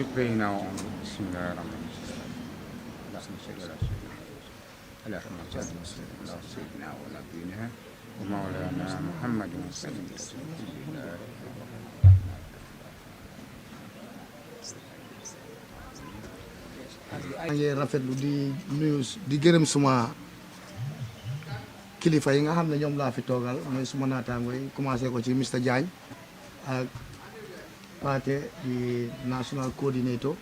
we pray now on Bismillah ar-Rahman اللهم صل وسلم على سيدنا ونبينا ومولانا محمد وسلم تسليما maa ngi rafetlu di nuyu di gërëm suma kilifa yi nga xam ne ñoom laa fi toogal mooy suma naataango yi commencé ko ci Mr Diagne ak Pate di national coordinator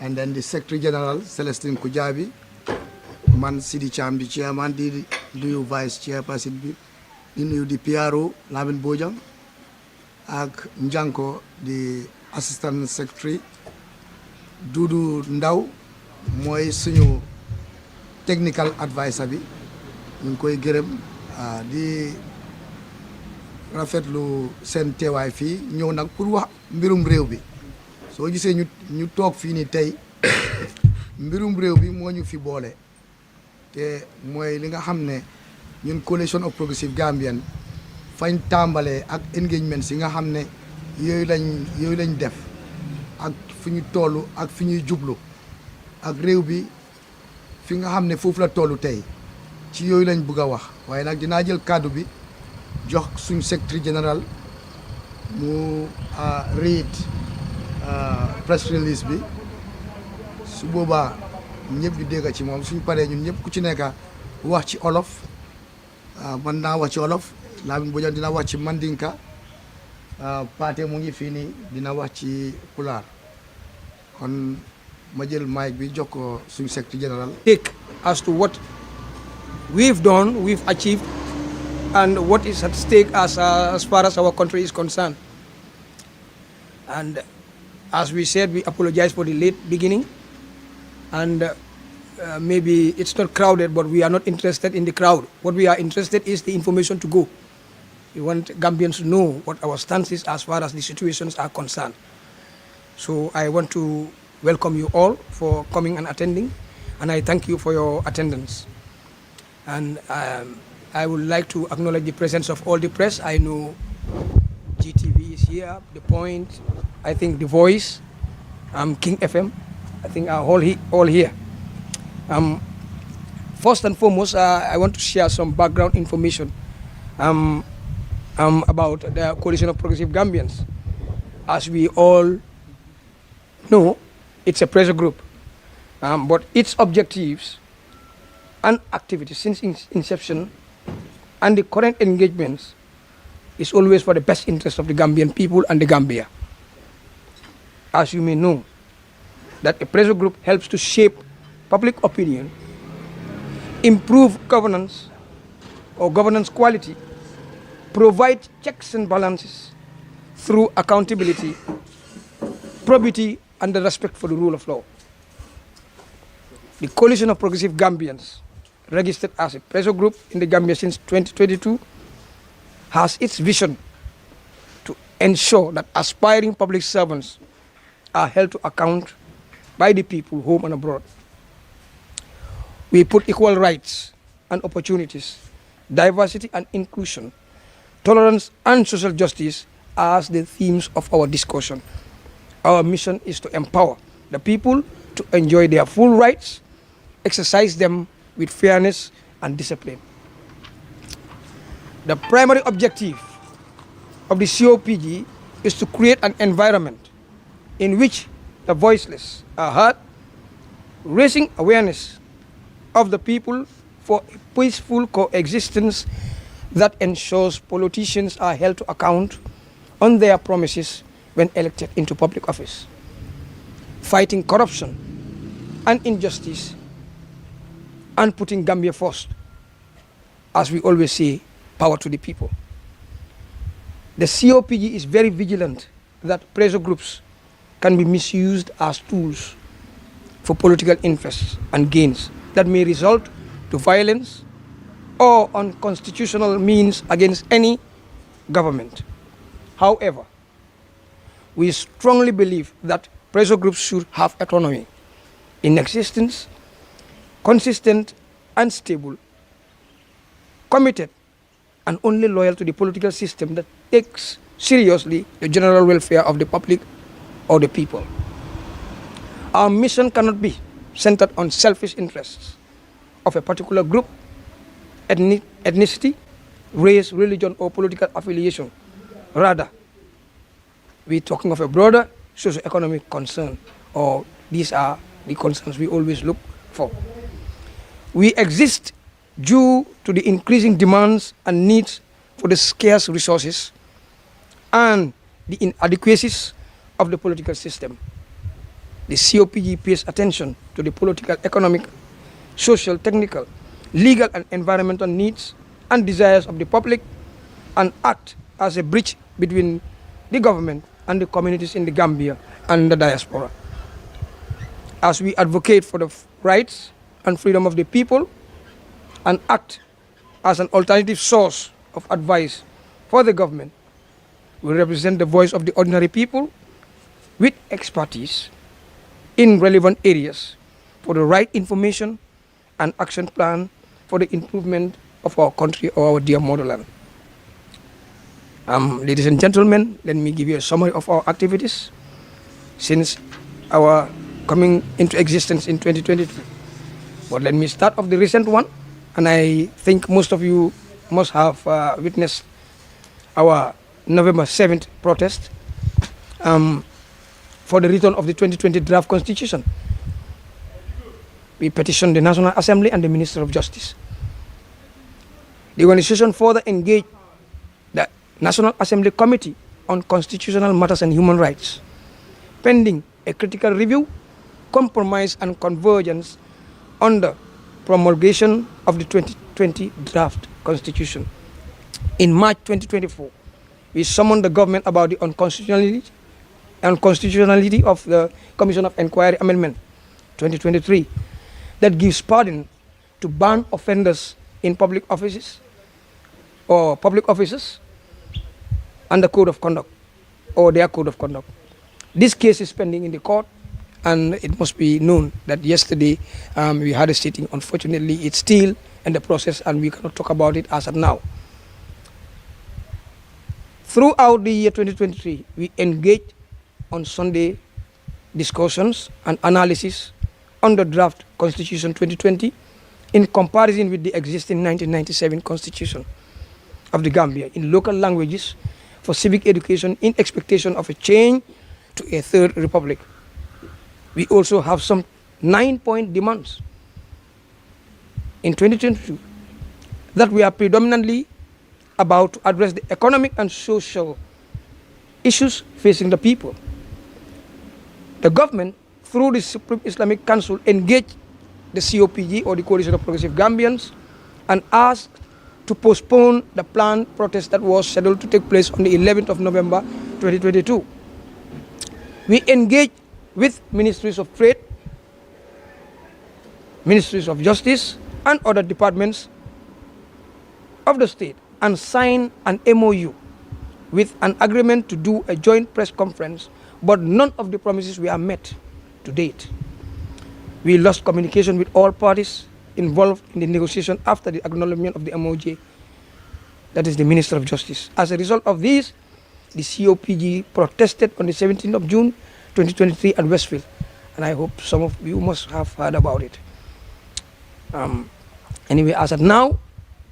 and then the secretary general Celestine Kujabi man Sidi Cham di chairman di nuyu vice chairperson bi di nuyu di PRO Lamin Bojang ak Njanko di assistant secretary Dudu Ndaw mooy suñu technical advisor bi ñu ngi koy gërëm di rafetlu seen teewaay fii ñëw nag pour wax mbirum réew bi soo gisee ñu toog fii ni tey mbirum réew bi moo ñu fi boole te mooy li nga xam ne ñun coalition of progressive Gambian fañ tàmbalee ak engagements yi nga xam ne yooyu lañ def ak fi ñu toll ak fi ñuy jublu ak réew bi fi nga xam ne foofu la tollu tey ci yooyu lañ bëgg a wax waaye nag dinaa jël kàddu bi jox suñ secrétaire général mu read press release bi su boobaa ñëpp di dégg ci moom suñ paree ñun ñëpp ku ci nekk wax ci olof man naa wax ci olof Lamin Bojang dina wax ci Mandinka Paate mu ngi fii nii dina wax ci Pulaar kon ma jël mic bi jox ko suñ secrétaire général take as to what we've done, we've achieved, and what is at stake as far as our country is concerned. And as we said, we apologize for the late beginning, and maybe it's not crowded, but we are not interested in the crowd. What we are interested is the information to go. We want Gambians to know what our stance is as far as the situations are concerned. So I want to welcome you all for coming and attending, and I thank you for your attendance. And I would like to acknowledge the presence of all the press. I know GTV is here, The Point, I think The Voice, King FM, I think are all here. First and foremost, I want to share some background information about the Coalition of Progressive Gambians. As we all know, it's a pressure group, but its objectives and activities since inception and the current engagements is always for the best interest of the Gambian people and the Gambia. As you may know, that a pressure group helps to shape public opinion, improve governance or governance quality, provide checks and balances through accountability, probity, and the respect for the rule of law. The Coalition of Progressive Gambians, registered as a pressure group in the Gambia since 2022, has its vision to ensure that aspiring public servants are held to account by the people home and abroad. We put equal rights and opportunities, diversity and inclusion, tolerance and social justice as the themes of our discussion. Our mission is to empower the people to enjoy their full rights, exercise them with fairness and discipline. The primary objective of the COPG is to create an environment in which the voiceless are heard, raising awareness of the people for a peaceful coexistence that ensures politicians are held to account on their promises when elected into public office, fighting corruption and injustice, and putting Gambia first. As we always say, power to the people. The COPG is very vigilant that pressure groups can be misused as tools for political interests and gains that may result to violence or unconstitutional means against any government. However, we strongly believe that pressure groups should have autonomy in existence, consistent and stable, committed and only loyal to the political system that takes seriously the general welfare of the public or the people. Our mission cannot be centered on selfish interests of a particular group, ethnicity, race, religion, or political affiliation. Rather, we're talking of a broader socio-economic concern, or these are the concerns we always look for. We exist due to the increasing demands and needs for the scarce resources and the inadequacies of the political system. The COPG pays attention to the political, economic, social, technical, legal and environmental needs and desires of the public and act as a bridge between the government and the communities in the Gambia and the diaspora. As we advocate for the rights and freedom of the people and act as an alternative source of advice for the government, we represent the voice of the ordinary people with expertise in relevant areas for the right information and action plan for the improvement of our country or our dear motherland. Ladies and gentlemen, let me give you a summary of our activities since our coming into existence in 2023. But let me start off the recent one, and I think most of you must have witnessed our November 7th protest for the return of the 2020 draft constitution. We petitioned the National Assembly and the Minister of Justice. The organization further engaged the National Assembly Committee on Constitutional Matters and Human Rights, pending a critical review, compromise and convergence on the promulgation of the 2020 draft constitution. In March 2024, we summoned the government about the unconstitutionality of the Commission of Inquiry Amendment 2023 that gives pardon to ban offenders in public offices and the code of conduct or their code of conduct. This case is pending in the court, and it must be known that yesterday we had a sitting. Unfortunately, it's still in the process and we cannot talk about it as of now. Throughout the year 2023, we engaged on Sunday discussions and analysis on the draft Constitution 2020 in comparison with the existing 1997 Constitution of the Gambia in local languages for civic education in expectation of a change to a third republic. We also have some 9-point demands in 2022 that we are predominantly about to address the economic and social issues facing the people. The government, through the Supreme Islamic Council, engaged the COPG, or the Coalition of Progressive Gambians, and asked to postpone the planned protest that was scheduled to take place on the 11th of November 2022. We engaged with Ministries of Trade, Ministries of Justice, and other departments of the state and signed an MOU with an agreement to do a joint press conference, but none of the promises were met to date. We lost communication with all parties involved in the negotiation after the acknowledgement of the MOJ, that is the Minister of Justice. As a result of this, the COPG protested on the 17th of June 2023 at Westfield, and I hope some of you must have heard about it. Anyway, as of now,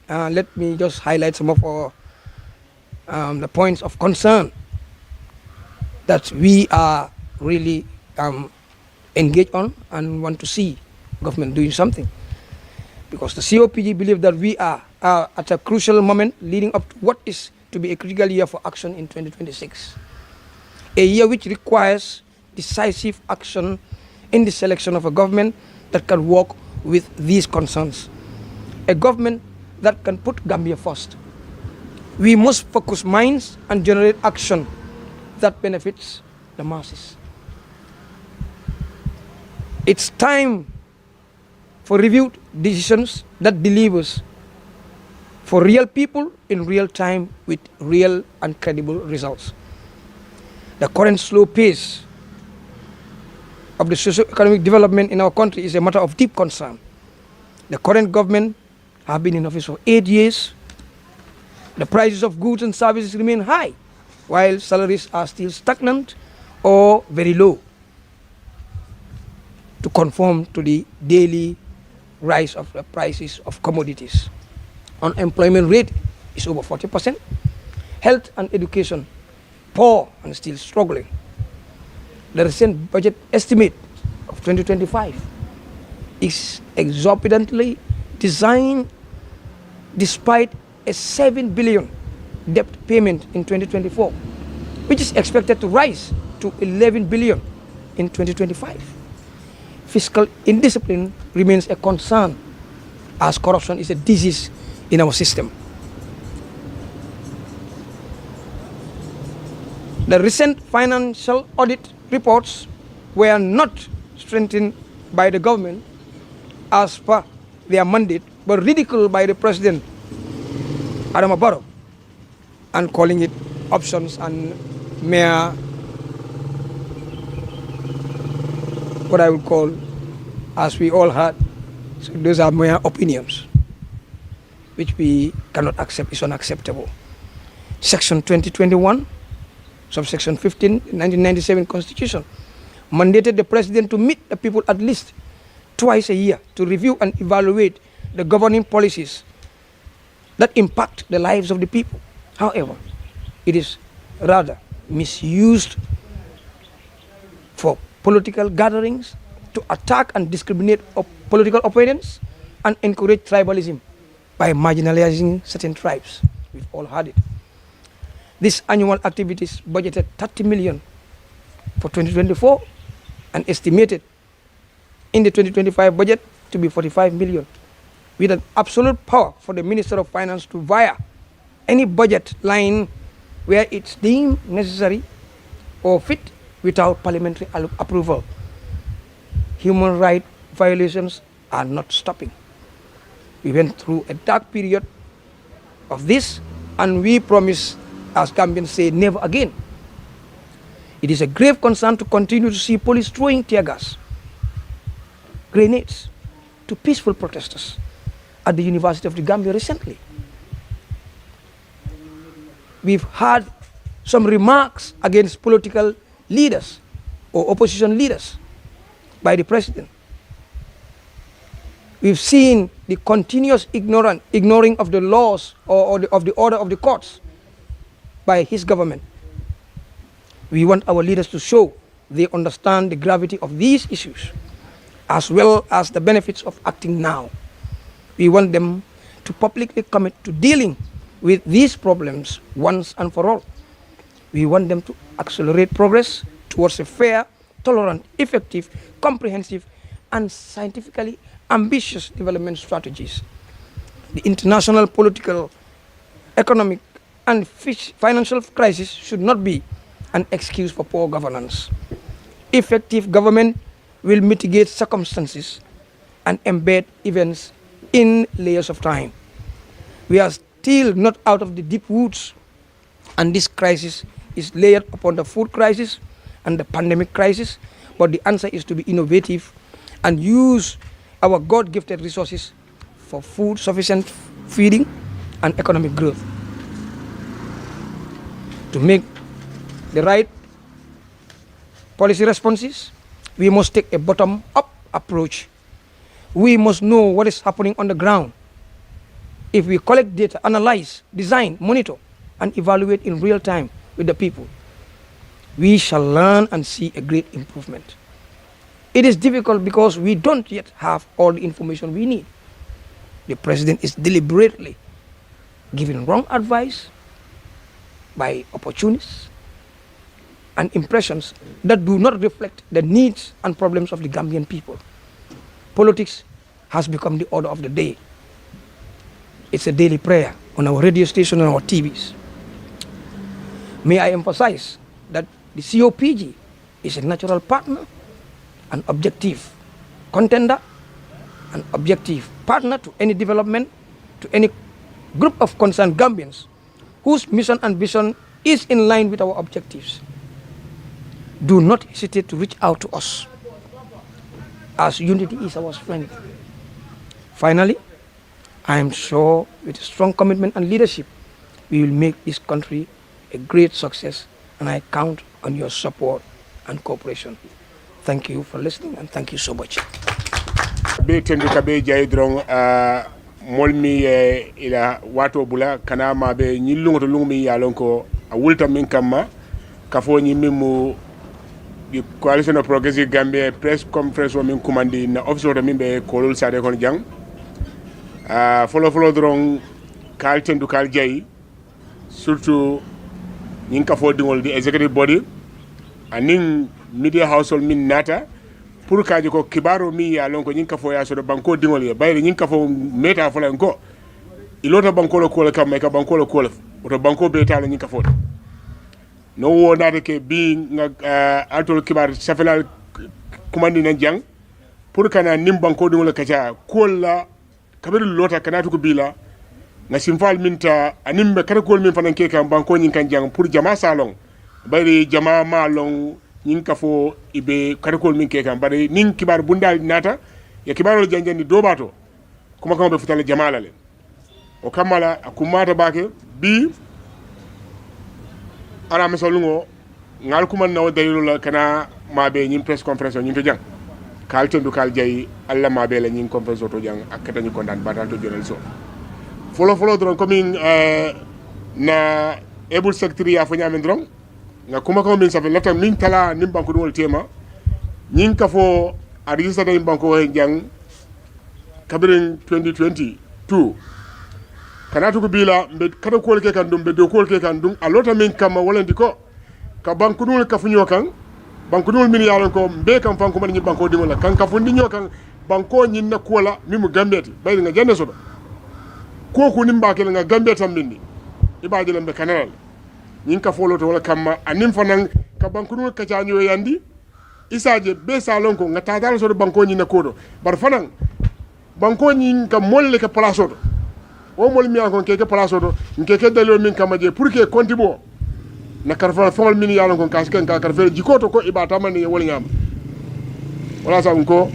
let me just highlight some of our the points of concern that we are really engaged on and want to see government doing something. Because the COPG believe that we are at a crucial moment leading up to what is to be a critical year for action in 2026. A year which requires decisive action in the selection of a government that can work with these concerns. A government that can put Gambia first. We must focus minds and generate action that benefits the masses. It's time for reviewed decisions that delivers for real people in real time with real and credible results. The current slow pace of the socio-economic development in our country is a matter of deep concern. The current government have been in office for 8 years. The prices of goods and services remain high, while salaries are still stagnant or very low. conform to the daily rise of the prices of commodities. Unemployment rate is over 40%. Health and education, poor and still struggling. The recent budget estimate of 2025 is exorbitantly designed despite a 7 billion debt payment in 2024, which is expected to rise to 11 billion in 2025. Fiscal indiscipline remains a concern as corruption is a disease in our system. The recent financial audit reports were not strengthened by the government as per their mandate, but ridiculed by the President Adama Barrow, and calling it options and mere, what I would call, as we all heard, so those are mere opinions, which we cannot accept, is unacceptable. Section 2021, subsection 15, 1997 Constitution, mandated the President to meet the people at least twice a year to review and evaluate the governing policies that impact the lives of the people. However, it is rather misused for political gatherings, to attack and discriminate political opponents, and encourage tribalism by marginalizing certain tribes. We've all heard it. These annual activities budgeted 30 million for 2024 and estimated in the 2025 budget to be 45 million, with an absolute power for the Minister of Finance to via any budget line where it's deemed necessary or fit without parliamentary approval. Human rights violations are not stopping. We went through a dark period of this, and we promise, as Gambians say, never again. It is a grave concern to continue to see police throwing tear gas, grenades to peaceful protesters at the University of the Gambia recently. We've had some remarks against political leaders or opposition leaders by the President. We've seen the continuous ignoring of the laws or of the order of the courts by his government. We want our leaders to show they understand the gravity of these issues, as well as the benefits of acting now. We want them to publicly commit to dealing with these problems once and for all. We want them to accelerate progress towards a fair, tolerant, effective, comprehensive, and scientifically ambitious development strategies. The international political, economic, and financial crisis should not be an excuse for poor governance. Effective government will mitigate circumstances and embed events in layers of time. We are still not out of the deep woods, and this crisis is layered upon the food crisis and the pandemic crisis, but the answer is to be innovative and use our God-gifted resources for food sufficient feeding and economic growth. To make the right policy responses, we must take a bottom-up approach. We must know what is happening on the ground. If we collect data, analyze, design, monitor, and evaluate in real time with the people, we shall learn and see a great improvement. It is difficult because we don't yet have all the information we need. The President is deliberately giving wrong advice by opportunists and impressions that do not reflect the needs and problems of the Gambian people. Politics has become the order of the day. It's a daily prayer on our radio station and our TVs. May I emphasize that the COPG is a natural partner, an objective contender, an objective partner to any development, to any group of concerned Gambians whose mission and vision is in line with our objectives. Do not hesitate to reach out to us, as unity is our strength. Finally, I am sure with strong commitment and leadership, we will make this country a great success, and I count on your support and cooperation. thank you for listening and thank you so much. Be tendu kabe jay drong molmi ila wato bula kana ma be nyillungo to lungmi yalon ko a wulta min kamma kafo nyi mimu di coalition of progressive Gambia press conference o min commandi na office o min be kolol sade kon jang follow drong kal tendu kal jay surtout nyin kafo dingol di executive body anin media household min nata pour kaji ko kibaro mi ya lon ko nyin kafo ya so do banko dingol ye bayre nyin kafo meta fo len ko ilota banko lo ko kam ka banko lo ko to banko be ta nyin kafo no wo nade ke bi nga altol kibar safela kumandi nan jang pour kana nim banko dingol kacha ko la kabiru lota kana to ko bila na simfal minta anim be kata ko min fanan ke kam banko nyin kan jang pour jama salon bayre jama malong nyin kafo ibe karakol min ke kam bare nin kibar bundal nata ya kibarol janjandi dobato kuma kama be futale jamala le o kamala akumata bake bi ara mesolungo ngal kuma nawo dalilu la kana mabe nyin press conference nyin to jang kal tendu kal jay alla mabe la nyin conference to jang akata nyi kondan batal to jonal so folo dron coming na able secretary ya fo nyamen dron nga kuma ko min safe lata min tala nim banko dum tema nyin ka fo a register da banko he jang kabirin 2022 kana to ko bila be kada ko ke kan dum be do ko ke kan dum a lota min kama wolandi ko ka banko dum ka fu nyokan banko dum min yaron ko be kam fanko man nyi banko dum la kan ka fu ndi nyokan banko nyin na ko la mi mu gambeti bay nga jande so ko ko nim bakel nga gambetam minni ibaje lambe kanal nyin ka folo to wala kamma anim fanan ka bankunu ka janyo yandi isaje be salon ko ngata dal so banko nyin ko do bar fanan banko nyin ka molle ka place do o mol mi akon ke place do nke dalio min kamaje pour que kontibo na karfa fol min yalon ko kasken ka karfa jikoto ko ibata man wol nyam wala sa ko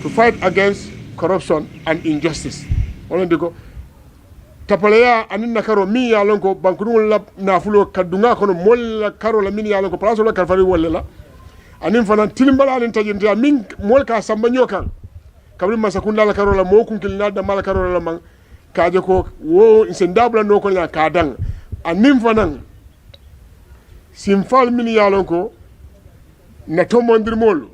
to fight against corruption and injustice wala diko tapaleya anin nakaro mi ya lon ko bankunu la nafulo kadunga kono mol karo la min ya lon ko place la karfari wolle la anin fana tilimbala anin tajinta min mol ka samba nyokan kabri masakunda la karo la mo kunkil na da mala karo la man kaje ko wo insendabla no ko ya kadang anin fana simfal min ya lon ko na to mondir mol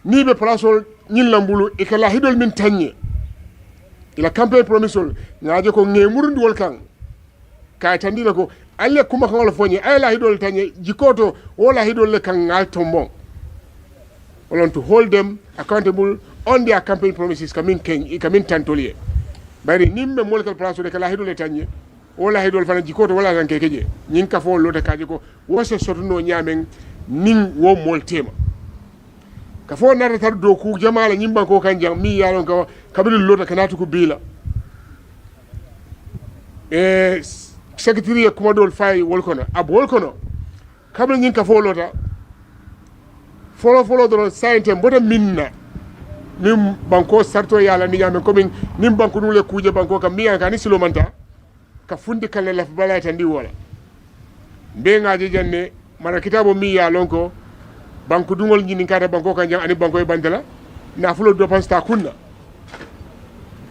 ni be place nyin lambulu ikala hidol min tanye ila campaign promisol ngaaje ko ngemurundi wol kan ka tandila ko alle kuma kan wala fonye ay la hidol tanye jikoto wala hidol le kan ngal tombon wolon to hold them accountable on their campaign promises kamin tantolier bari nimme molkal place de kala hidol tanye wala hidol fana jikoto wala kan kekeje nyin ka fo lota kaje ko wose sotuno nyamen nin wo mol tema ka fo nata tar do ku jamala nyimba ko kan jang mi yalon ko kabiri lota kanatu ko bila secretary kuma dol fay wol kono ab wol kono kabiri nyin ka fo lota folo do sainte mbota minna nim banko sarto yala ni nyame ko min nim banko dule kuje banko kam mi yanka ni silomanta ka fundi kala la bala tan di wala be ngaje janne mara kitabo mi yalon ko banko dungol nyini kata banko kan jang ani banko e bandala na fulo do pasta kunna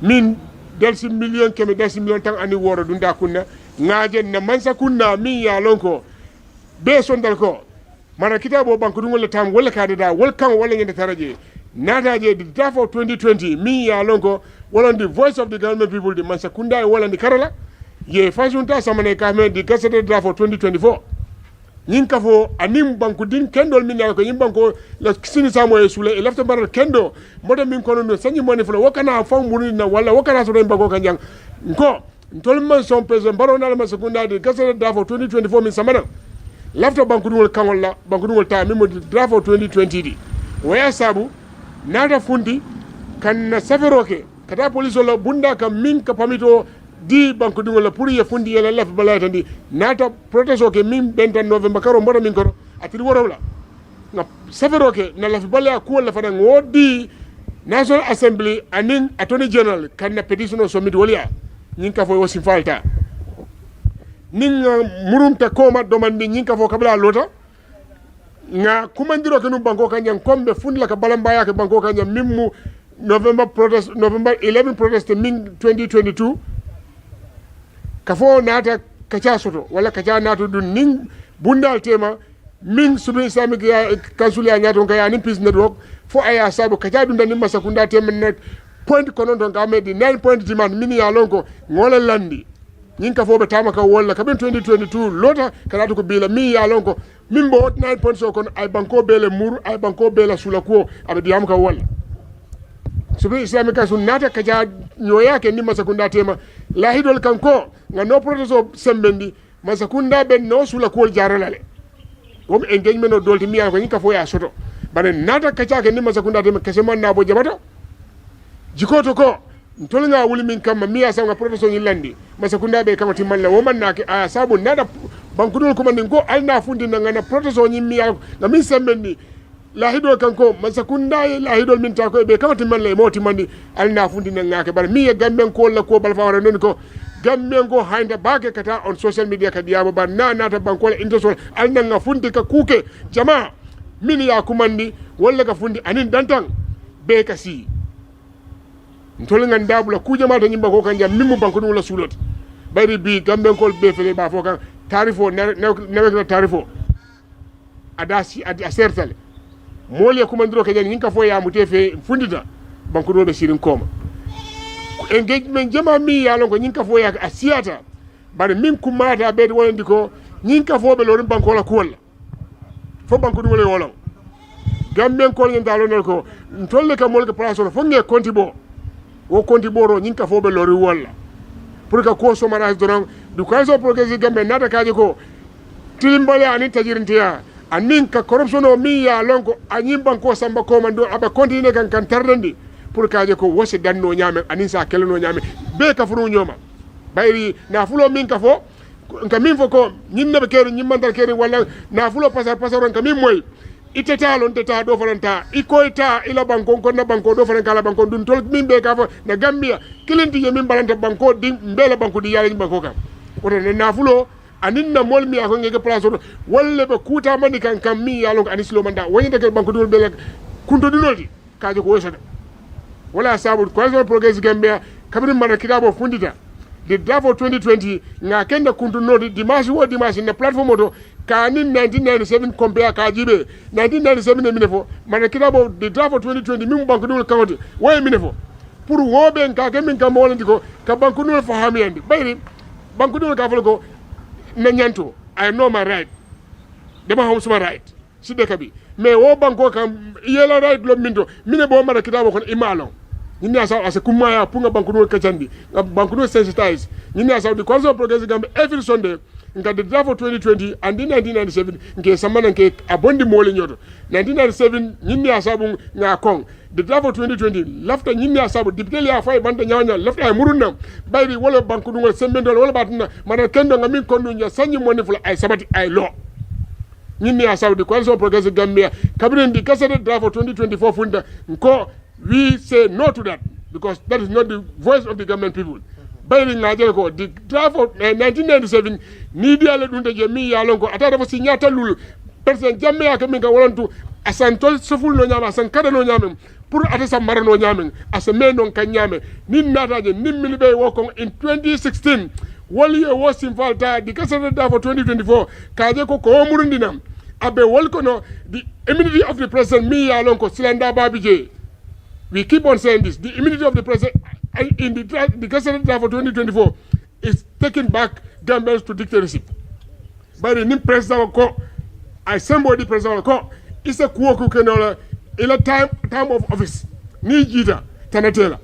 min delsi million keme delsi million tan ani woro dunda kunna ngaje na mansa kunna min ya lonko be sondal ko mara kitabo banko dungol le tam wala kadada wal kan wala nyende taraje nataje di draft of 2020 min ya lonko wala the voice of the government people di mansa kunda wala di karala ye fasunta samane kame di kasete draft of 2024 nyin kafo anim banku din kendol min ko nyin banko la sini samo e sule e lafta baral kendo moda min kono no sanyi moni fula wakana fam muni na wala wakana so den banko kanjang nko ntol man son president baro na la sekunda de kasere draft 2024 min samana lafta banku dul kangol la banku dul ta min mo draft 2020 di waya sabu nada fundi kan na saferoke kata police la bunda kam min ka pamito di banko dingol la pour ye fundi yela laf balata ndi nata protesto ke min benta november karo mbota min kono atiri worowla na safero ke na laf balaya ko la fana ngodi national assembly anin attorney general kan na petition so mid wolia nyin ka fo wosi falta nin murumta koma domandi nyin ka fo kabla lota nga kumandiro kenu banko kanyang kombe fundla ka balambaya ke banko kanyang mimmu November 11 protest min 2022 kafo nata kacha soto wala kacha nato dun ning bundal tema min sudu islamic council ya nyato kaya ni peace network fo aya sabu kacha dun dan masa kunda tema net point kono don ka medi 9 point demand min ya lonko ngola landi nyin ka fo be tama ka wala ka ben 2022 lota kana ko bila mi ya lonko min bo 9 points o kono ay banko bele muru ay banko bele sula ko abe diam ka wala subi islamic council nata kaja nyoya ke ni masakunda tema lahidol kanko nga no proteso sembendi masakunda ben no sula ko jaralale wom engagement no dolti miya ko nyika fo ya soto bare nata kaja ke ni masakunda tema kesema na bo jabata jikoto ko ntolnga wuli min kama miya sa nga proteso nyilandi masakunda be kama timalla woman na ke a sabu nada bankudol ko man ko alna fundi na ngana proteso nyimiya na min sembendi lahidol kanko masakunda lahidol min ta ko be kamati man lay moti mandi alna fundi na ngake bar mi gamben ko la ko bal fawara non ko gamben ko hande bake kata on social media ka diabo bar na nata banko la intosol alna nga fundi ka kuke jama min ya kumandi walla ka fundi anin dantan be kasi ntol nga ndabula ku jama to nyimba ko kanja mimu banko dum la sulot bari bi gamben ko be fele ba fo kan tarifo ne tarifo adasi asertale mole kumandiro ke jani ninka fo ya mutefe fundita banko do be sirin koma engagement jama mi ya lon ko ninka fo ya asiata bare min kumata be wonandi ko ninka fo be lorin banko la kuwalla fo banko dum le wolon gamben ko ngi dalo ko tolle ka molke place fo nge konti bo wo konti boro ninka fo be lori walla pour que ko so mara doron du kaso progresi gambe nata kaje ko tilimbale ani tajirintiya anin ka corruption o mi ya lonko anyin banko samba ko man do aba continue kan tardandi pour kaje ko wose danno nyame anin sa kelno nyame be ka furu nyoma bayri na fulo min ka fo nka min fo ko nyin nabe keri nyin mandal keri wala na fulo pasar nka min moy iteta lon teta do faranta ikoita ila banko ko na banko do faran kala banko dun tol min be ka fo na gambia kilenti je min balanta banko di mbela banko di yalla banko kam woto na fulo anin na mol mi ako ngeke place to wolle be kuta mani kan kam mi yalon ko anislo manda woni de banko dul be kunto dinoldi kaje ko wosata wala sabu ko so progress gambia kabri mara kidabo fundita the draft for 2020 nga kenda kunto nodi dimanche wo dimanche na platform to kani 1997 compare ka jibe 1997 minefo mara kidabo the draft for 2020 mi banko dul kawti way minefo pour wobe ka kemin kam wolandi ko ka banko dul fahami andi bayri banko dul ka folo ko na nyanto I know my right dama hom suma right sidde kabi mais wo banko kam yela right lo mindo mine bo mara kitabo kon imalo ñini asaw asa kumaya punga banko do kachandi banko do sensitize ñini asaw di council progress gambe every Sunday nga the draft for 2020 and in 1997 nke samana nke abondi mole nyoto 1997 ñini asabu nga kong the draft for 2020 lafta ñini asabu député ya fay banda nyawnya lafta ay murunna bayri wala banko do sembendol wala batna mana kendo nga min kondu nya sanyi moni fula ay sabati ay lo ñini asabu di council progress gambia cabinet di kasade draft for 2024 funda nko we say no to that because that is not the voice of the government people. Bayri ngajele ko the draft of 1997 ni diale dunde je mi ya lonko atata fo signata lulu person jamme ya ke min ka wolontu asantol soful no nyama asan kada no nyame pour atasa mara no nyame asa me non kan nyame nin nataje nin milibe wo ko in 2016 wali e wo simfalta di kasata draft for 2024 kaje ko ko murundinam abe wol ko no the immunity of the president mi ya lonko silanda babije. We keep on saying this. The immunity of the president in the Gazette draft for 2024 is taking back Gambians to dictatorship. By the new president, I somebody president, it's a kuoku kenola in a time of office. Ni jita tanatela.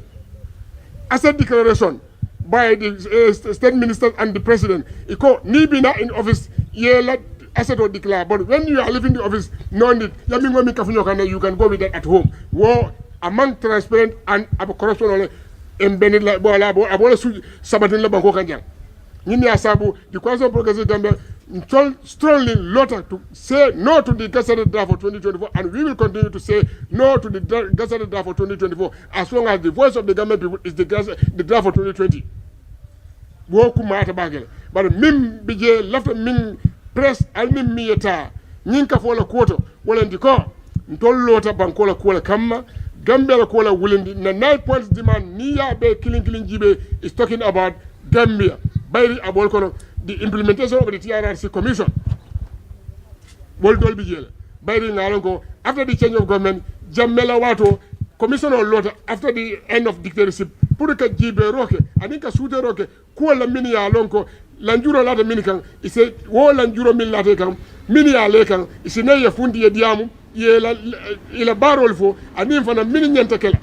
As a declaration by the state minister and the president, ni bina in office yela asset or declare. But when you are leaving the office, no need. You can go with that at home. War among transparent and corruption only embedded like abola sabatin la banko kanjang ñini asabu the council progressive Gambia strongly lotta to say no to the Gazette draft for 2024 and we will continue to say no to the Gazette draft for 2024 as long as the voice of the government people is the draft for 2020 wo kuma ta bagel but mim bije lafta min press al mim miyata ñin ka fola koto wala ndi ko ntollota bankola kola kamma Gambia la kola wulindi na 9 points demand ni ya be killing jibe is talking about Gambia bayri abol kono the implementation of the TRRC commission wol dol bi jela bayri ngalon ko after the change of government jammela wato commission on lota after the end of dictatorship pour que jibe roke anin ka suute roke ko la mini ya lonko lanjuro lata mini kan ise wo lanjuro min lata kan mini ya le kan ise ne ya fundi ya diamu ila barol fo anin fana mini nyanta kala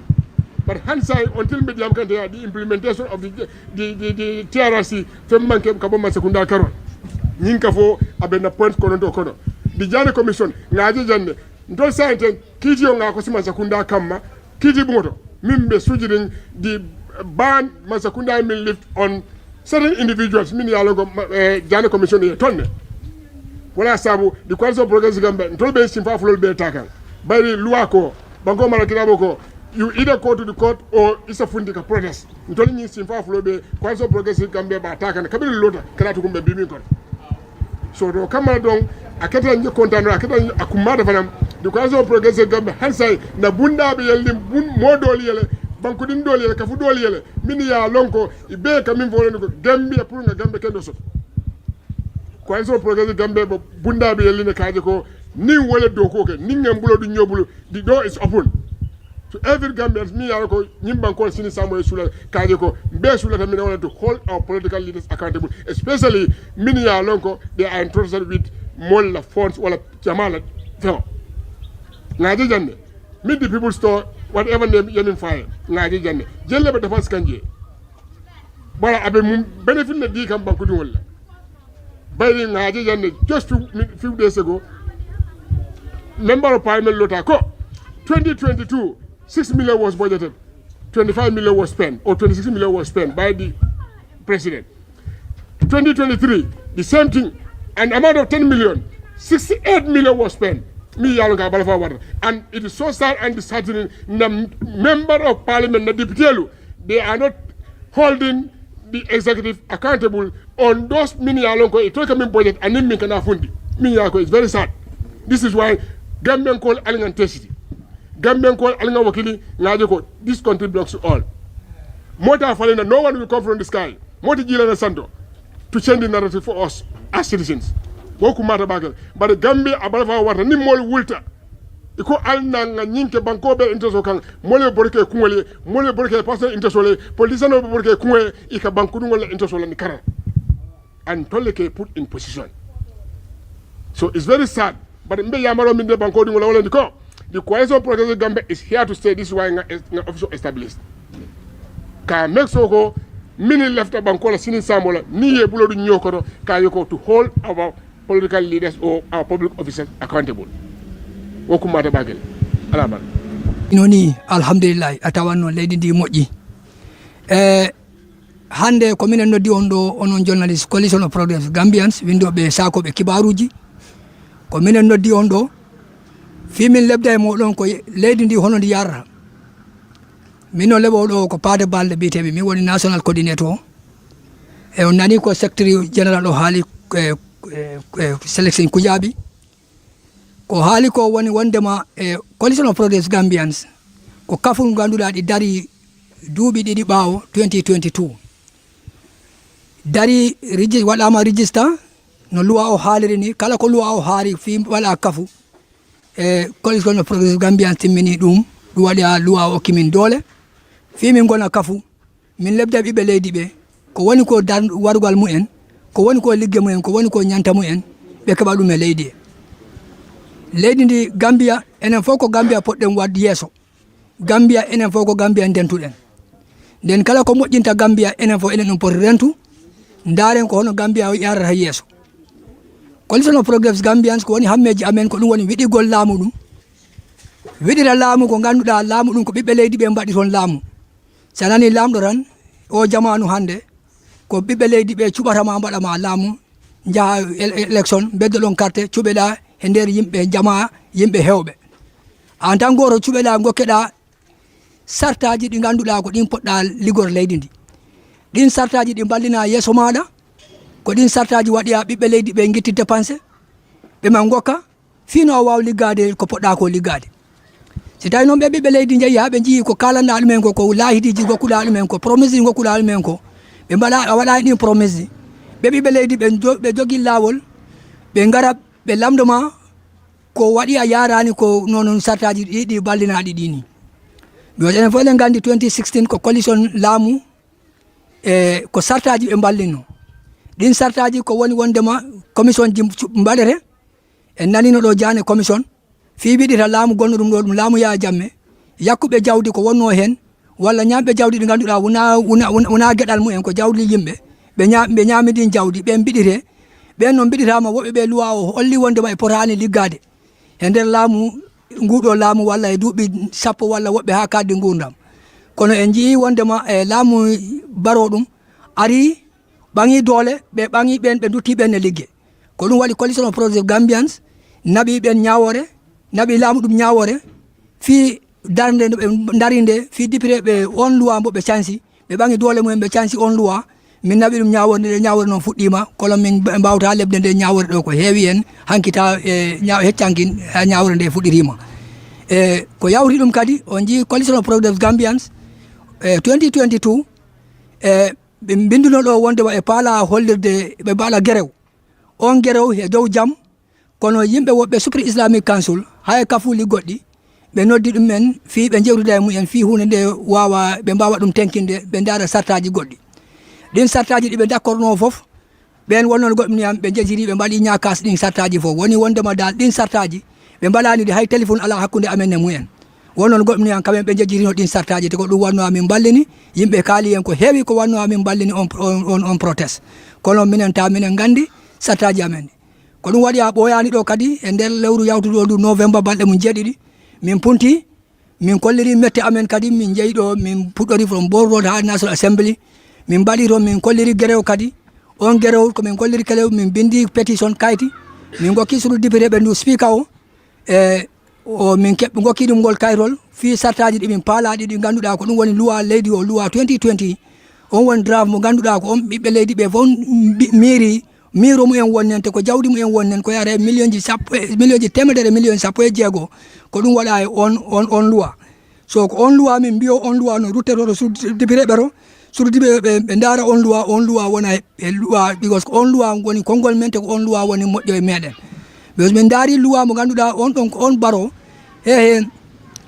but hansai until medium kan the implementation of the TRRC fem manke ka bomma sekunda karon nyin ka fo abena point kono do kono di jane commission ngaji jande ndol sainte kitiyo nga ko sima sekunda kamma kiti bumoto mimbe sujirin the ban masakunda min lift on certain individuals min ya logo jane commission ye tonne wala sabu di council progress gambe ntolbe simfa fulol be takan bari loi ko bango mala kirabo ko you either go to the court or it's a fundika protest ntoli ni simfa fulol be council progress gambe ba takan kabiri lota kana to kumbe bimi kon so do kama don akata nje kontano akata akumada fanam di council progress gambe hansai na bunda be yellim bun modol yele banko din dol yele kafu dol yele min ya lonko ibe kamin volene ko Gambia pour nga gambe kendo so council progress gambe bo bunda be yelline kaaje ko ni wala do ko ke ni ngam bulo du nyobulu the door is open to every Gambian mi ya ko nyimban ko sini samo sula kaaje ko be sula ta min wala to hold our political leaders accountable especially min ya lonko they are entrusted with molla funds wala jamala so ngaje janne mid the people store whatever name yemin fire ngaje janne jelle be defense kanje bala abe mum benefit na di kam banku dum wala bayri ngaje janne just few days ago member of parliament lota ko 2022 6 million was budgeted 25 million was spent or 26 million was spent by the president 2023 the same thing an amount of 10 million 68 million was spent and it is so sad and disheartening the member of parliament the deputy they are not holding the executive accountable on those mini alonko it took a budget and then make an afundi mini alonko is very sad. This is why Gambian call alingan testi Gambian call alingan wakili ngajeko this country belongs to all mota falena no one will come from the sky mota jila na santo to change the narrative for us as citizens woku mata bagal but Gambia abalfa warta ni mol wulta iko alna nga nyinke bankobe inteso kan mole borke kunwele mole borke pastor intesole politician borke kunwe ika bankudu ngol intesole ni kara and tolle ke put in position so it's very sad but mbe yamaro minde bankodu ngol wala ndiko the coalition progressive Gambia is here to stay. This is why nga official established ka make so ko mini left bankola sinin samola ni ye bulo du nyokoro ka yoko to hold our political leaders or our public officers accountable wokumata bagel alaban inoni alhamdulillah atawanno leydi ndi moƴƴi hande ko minen noddi on ɗo onon journalist coalition of progressive Gambians windoɓe sakoɓe kibaruji ko minen noddi on ɗo fimin lebda e moɗon ko leydi ndi hono ndi yarata min o leɓo ɗo ko paade balɗe biyeteɓe min woni national coordinator e on nani ko secretary général o haali sélection kujaɓi ko haali ko woni wondema e coalition of progressive Gambians ko kaful ganduɗa ɗi dari duuɓi ɗiɗi ɓaawo 2022 dari waɗama register no luwa o haaliri ni kala ko luwa o haari fi waɗa kafu e coalition of progressive Gambians timmini ɗum ɗum waɗi ha luwa o kimin doole fi min gona kafu min lebda ɓiɓɓe leydi ɓe ko woni ko warugal mumen ko woni ko ligge mumen ko woni ko ñanta mumen ɓe keɓa ɗum e leydi e leydi ndi Gambia enen fof ko Gambia poɗɗen wadde yeeso Gambia enen fof ko Gambia dentuɗen nden kala ko moƴƴinta Gambia enen fof enen ɗum poti rentu ndaren ko hono Gambia yarata yeeso coalition of progressive Gambians ko woni hammeji amen ko ɗum woni wiɗigol laamu ɗum wiɗira laamu ko ganduɗa laamu ɗum ko ɓiɓɓe leydi ɓe mbaɗi toon laamu sa nani lamɗo tan o jamanu hande ko ɓiɓɓe leydi ɓe cuɓatama mbaɗama laamu jaaha élection beddoɗon carte cuɓeɗa e nder yimɓe jama yimɓe hewɓe en tan goto cuɓeɗa gokkeɗa sartaji ɗi ganduɗa ko ɗin poɗɗa ligor leydi ndi ɗin sartaji ɗi ballina yeeso maɗa ko ɗin sartaji waɗiya ɓiɓɓe leydi ɓe guitti dépensé ɓe ma gokka fino waw liggade ko poɗɗa ko liggade si tawi noon ɓe ɓiɓɓe leydi jeeyi ha ɓe jii ko kalanɗa ɗumen ko laahidiji gokkuɗa ɗumen ko promesse ji gokkuɗa ɗumen ko ɓe mbaɗa a waɗani ɗin promesse ji ɓe ɓiɓɓe leydi ɓe jogui lawol ɓe gara ɓe lamdoma ko waɗi a yarani ko noon sartaji ɗiɗi ballinaɗi ɗini because enen fof eɗen gandi 2016 ko coalition laamu e ko sartaji ɓe ballinno ɗin sartaji ko woni wondema commission ji mbaɗete en nanino ɗo jane commission fi ɓiɗita laamu gonno ɗum ɗo ɗum laamu Yaya Jammeh yakkuɓe jawdi ko wonno hen walla ñamɓe jawdi ɗi ganduɗa wona gueɗal mumen ko jawdi yimɓe ɓe ñami ɗin jawdi ɓen mbiɗite ɓen noon mbiɗitama woɓɓe ɓe luwa o holli wondema e potani liggade e nder laamu nguɗo laamu walla e duuɓi 10 walla woɓɓe ha kaddi gurdam kono en jii wondema e laamu baro ɗum ari ɓangi doole ɓe ɓangi ɓen ɓe dutti ɓen e liggue ko ɗum waɗi coalition of progressive Gambians naɓi ɓen ñawore naɓi laamu ɗum ñawore fi darde nde ɓe darinde fi député ɓe on loi mbo ɓe cansi ɓe ɓangi doole mumen ɓe cansi on loi min naɓi ɗum ñawore nde ñawore noon fuɗɗima kono min mbawta lebde nde ñawore ɗo ko heewi en hankita e heccanki ñawore nde fuɗɗirima e ko yawti ɗum kadi on jii coalition of progressive Gambians 2022 e ɓe binduno ɗo wondema e paala hollirde ɓe mbaala guerew on guerew e dow jaam kono yimɓe woɓɓe supri islamique council hay kafuli goɗɗi ɓe noddi ɗumen fi ɓe jewtida e mumen fi hunde nde wawa ɓe mbawa ɗum tenkinde ɓe daara sartaji goɗɗi ɗin sartaji ɗi ɓe dakkorno foof ɓen wonnon goɗɗumniyam ɓe jejiri ɓe mbaɗi ñakas ɗin sartaji fof woni wondema dal ɗin sartaji ɓe mbaɗani ɗi hay téléphone ala hakkude amen e mumen wonnon goɗɗumniyam kamen ɓe jejirino ɗin sartaji te ko ɗum wanno amin ballini yimɓe kaali en ko heewi ko wanno amin ballini on protest kono minen ta minen gandi sartaji amen ɗi ko ɗum waɗi a ɓoyani ɗo kadi e nder lewru yawtuɗo ndu novembre balɗe mum jeeɗiɗi min punti min kolliri mette amen kadi min jeeyi ɗo min puɗɗori from Bor Road ha National Assembly min mbaɗi toon min kolliri guerew kadi on guerew komin kolliri kelew min bindi pétition kayti min gokki suru député ɓe ndu speaker o e o min gokki ɗum ngol kayrol fi sartaji ɗi min paalaɗi ɗi ganduɗa ko ɗum woni loi leydi o loi 2020 on woni draft mo ganduɗa ko on ɓiɓɓe leydi ɓe fof miro mumen wonnen te ko jawdi mumen wonnen ko yare million ji temedere million 16 ko ɗum waɗa e on loi so ko on loi min mbiyo on loi no ruttetoto surdibire ɓero surdiɓe ɓe daara on loi wona e loi because ko on loi woni konngol men te ko on loi woni moƴƴo e meɗen because min daari loi mo ganduɗa on ɗon ko on baro e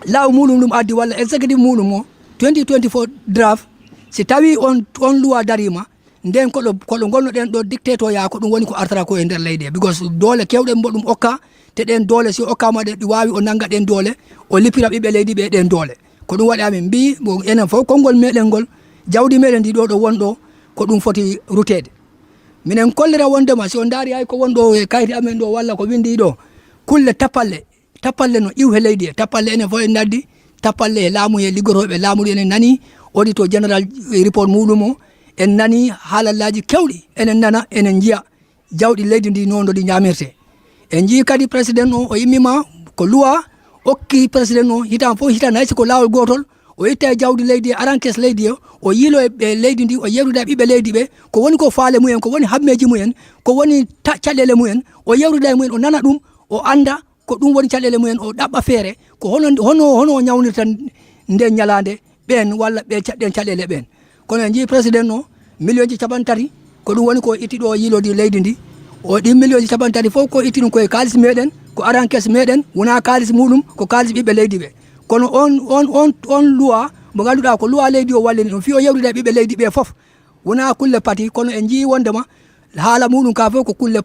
law muɗum ɗum addi walla executive muɗum o 2024 draft si tawi on loi darima nden koɗo gonnoɗen ɗo dictétoya ko ɗum woni ko artata ko e nder leydi because doole kewɗen mbo ɗum okka te ɗen doole si okkama ɗe ɗi wawi o nanga ɗen doole o lippira ɓiɓɓe leydi ɓe ɗen doole ko ɗum waɗi amin mbi bon enen fof konngol meɗen ngol jawdi meɗen ndi ɗo wonɗo ko ɗum foti rutede minen kollira wondema si on daari hay ko wonɗo e kayti amen ɗo walla ko windi ɗo kulle tappalle no iwhe leydi e tappalle enen fof en naddi tappalle e laamu e liggotoɓe laamuɗi enen nani auditor général report muɗum o en nani haalallaji kewɗi enen nana enen jiya jawɗi leydi ndi noon ɗo ɗi ñamirte en jii kadi président o yimmima ko loi okki président o hitan fof hitan haysi ko lawol gotol o itta e jawdi leydi e arankes leydi o yiilo e leydi ndi o yewtude e ɓiɓɓe leydi ɓe ko woni ko faale mumen ko woni hammeji mumen ko woni caɗele mumen o yewtude e mumen o nana ɗum o anda ko ɗum woni caɗele mumen o ɗaɓɓa feere ko hono o ñawnirta nden ñalande ɓen walla ɓe caɗɗen caɗele ɓen kono en jii président o million ji 3 ko ɗum woni ko itti ɗo yiilode leydi ndi o ɗin million ji 3 fof ko itti ɗum koye kalis meɗen ko arankes meɗen wona kalis muɗum ko kalis ɓiɓɓe leydi ɓe kono on loi mo ganduɗa ko loi leydi o wallini ɗum fi o yewtude e ɓiɓɓe leydi ɓe foof wona kulle pati kono en jii wondema haala muɗum ka fof ko kulle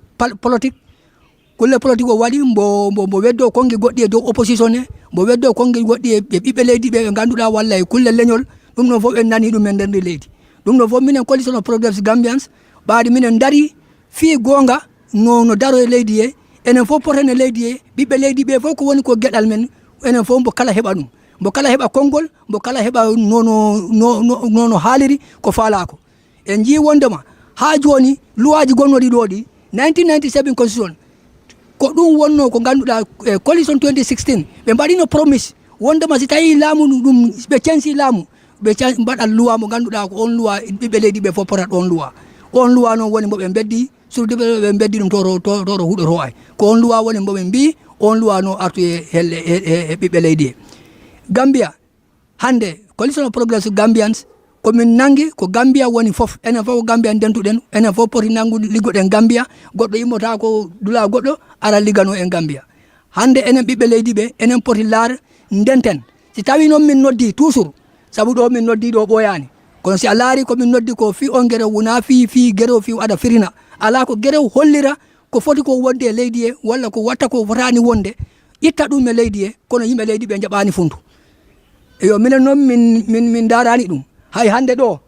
politique o waɗi mbo weddo kongi goɗɗi e dow opposition e mbo weddo kongi goɗɗi e ɓiɓɓe leydi ɓe ganduɗa walla e kulle leñol ɗum ɗon fof en nani ɗum e nder ndi leydi ɗum ɗon fof minen coalition of progressive Gambians ɓaade minen dari fi gonga no daro e leydi he enen fof poten e leydi he ɓiɓɓe leydi ɓe fof ko woni ko gueɗal men enen fof mbo kala heɓa ɗum mbo kala heɓa konngol mbo kala heɓa nono haaliri ko faalako en jii wondema ha joni luwaji gonnoɗi ɗo ɗi 1997 constitution ko ɗum wonno ko ganduɗa coalition 2016 ɓe mbaɗino promise wondema si tawi laamu ɗum ɓe censi laamu ɓe mbaɗat loi mo ganduɗa ko on loi ɓiɓɓe leydi ɓe fof potat on loi noon woni moɓe beddi sur be beddi dum toro huɗoro ay ko on luwa woni mboɓe mbi on luwa no artu e ɓiɓɓe leydi Gambia hande coalition progressive Gambians komin nangi ko Gambia woni fof enen fof ko Gambia dentuɗen enen fof poti nangude liggoɗen Gambia goɗɗo immota ko dula goɗɗo ara liggano en Gambia hande enen ɓiɓɓe leydi ɓe enen poti laar ndenten si tawi noon min noddi toujours sabu ɗo min noddi ɗo ɓoyani kono si a laari komin noddi ko fi on guerew wona fi guerew fi aɗa firina ala ko guerew hollira ko foti ko wonde e leydi he walla ko watta ko fotani wonde itta ɗum e leydi he kono yimɓe leydi ɓe jaɓani funtu eyo minen noon min darani ɗum hay hande ɗo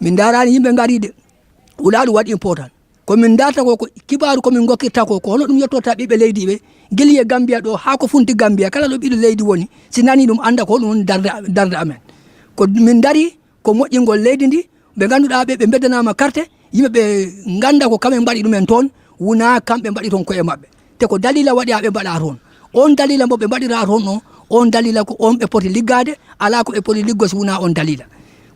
min darani yimɓe garide wula ɗum waɗi important komin darta ko kibaru komin gokkirta ko hono ɗum yettorta ɓiɓɓe leydi ɓe guili e Gambia ɗo ha ko funti Gambia kala ɗo ɓiɗo leydi woni si nani ɗum anda ko ɗum darde amen ko min dari ko moƴƴingol leydi ndi ɓe ganduɗa ɓe beddanama carte yimɓeɓe ganda ko kamen mbaɗi ɗumen toon wona kamɓe mbaɗi toon koye mabɓe te ko dalila waɗi ha ɓe mbaɗa toon on dalila mo ɓe mbaɗira toon o on dalila ko on ɓe poti liggade ala ko ɓe poti liggo so wona on dalila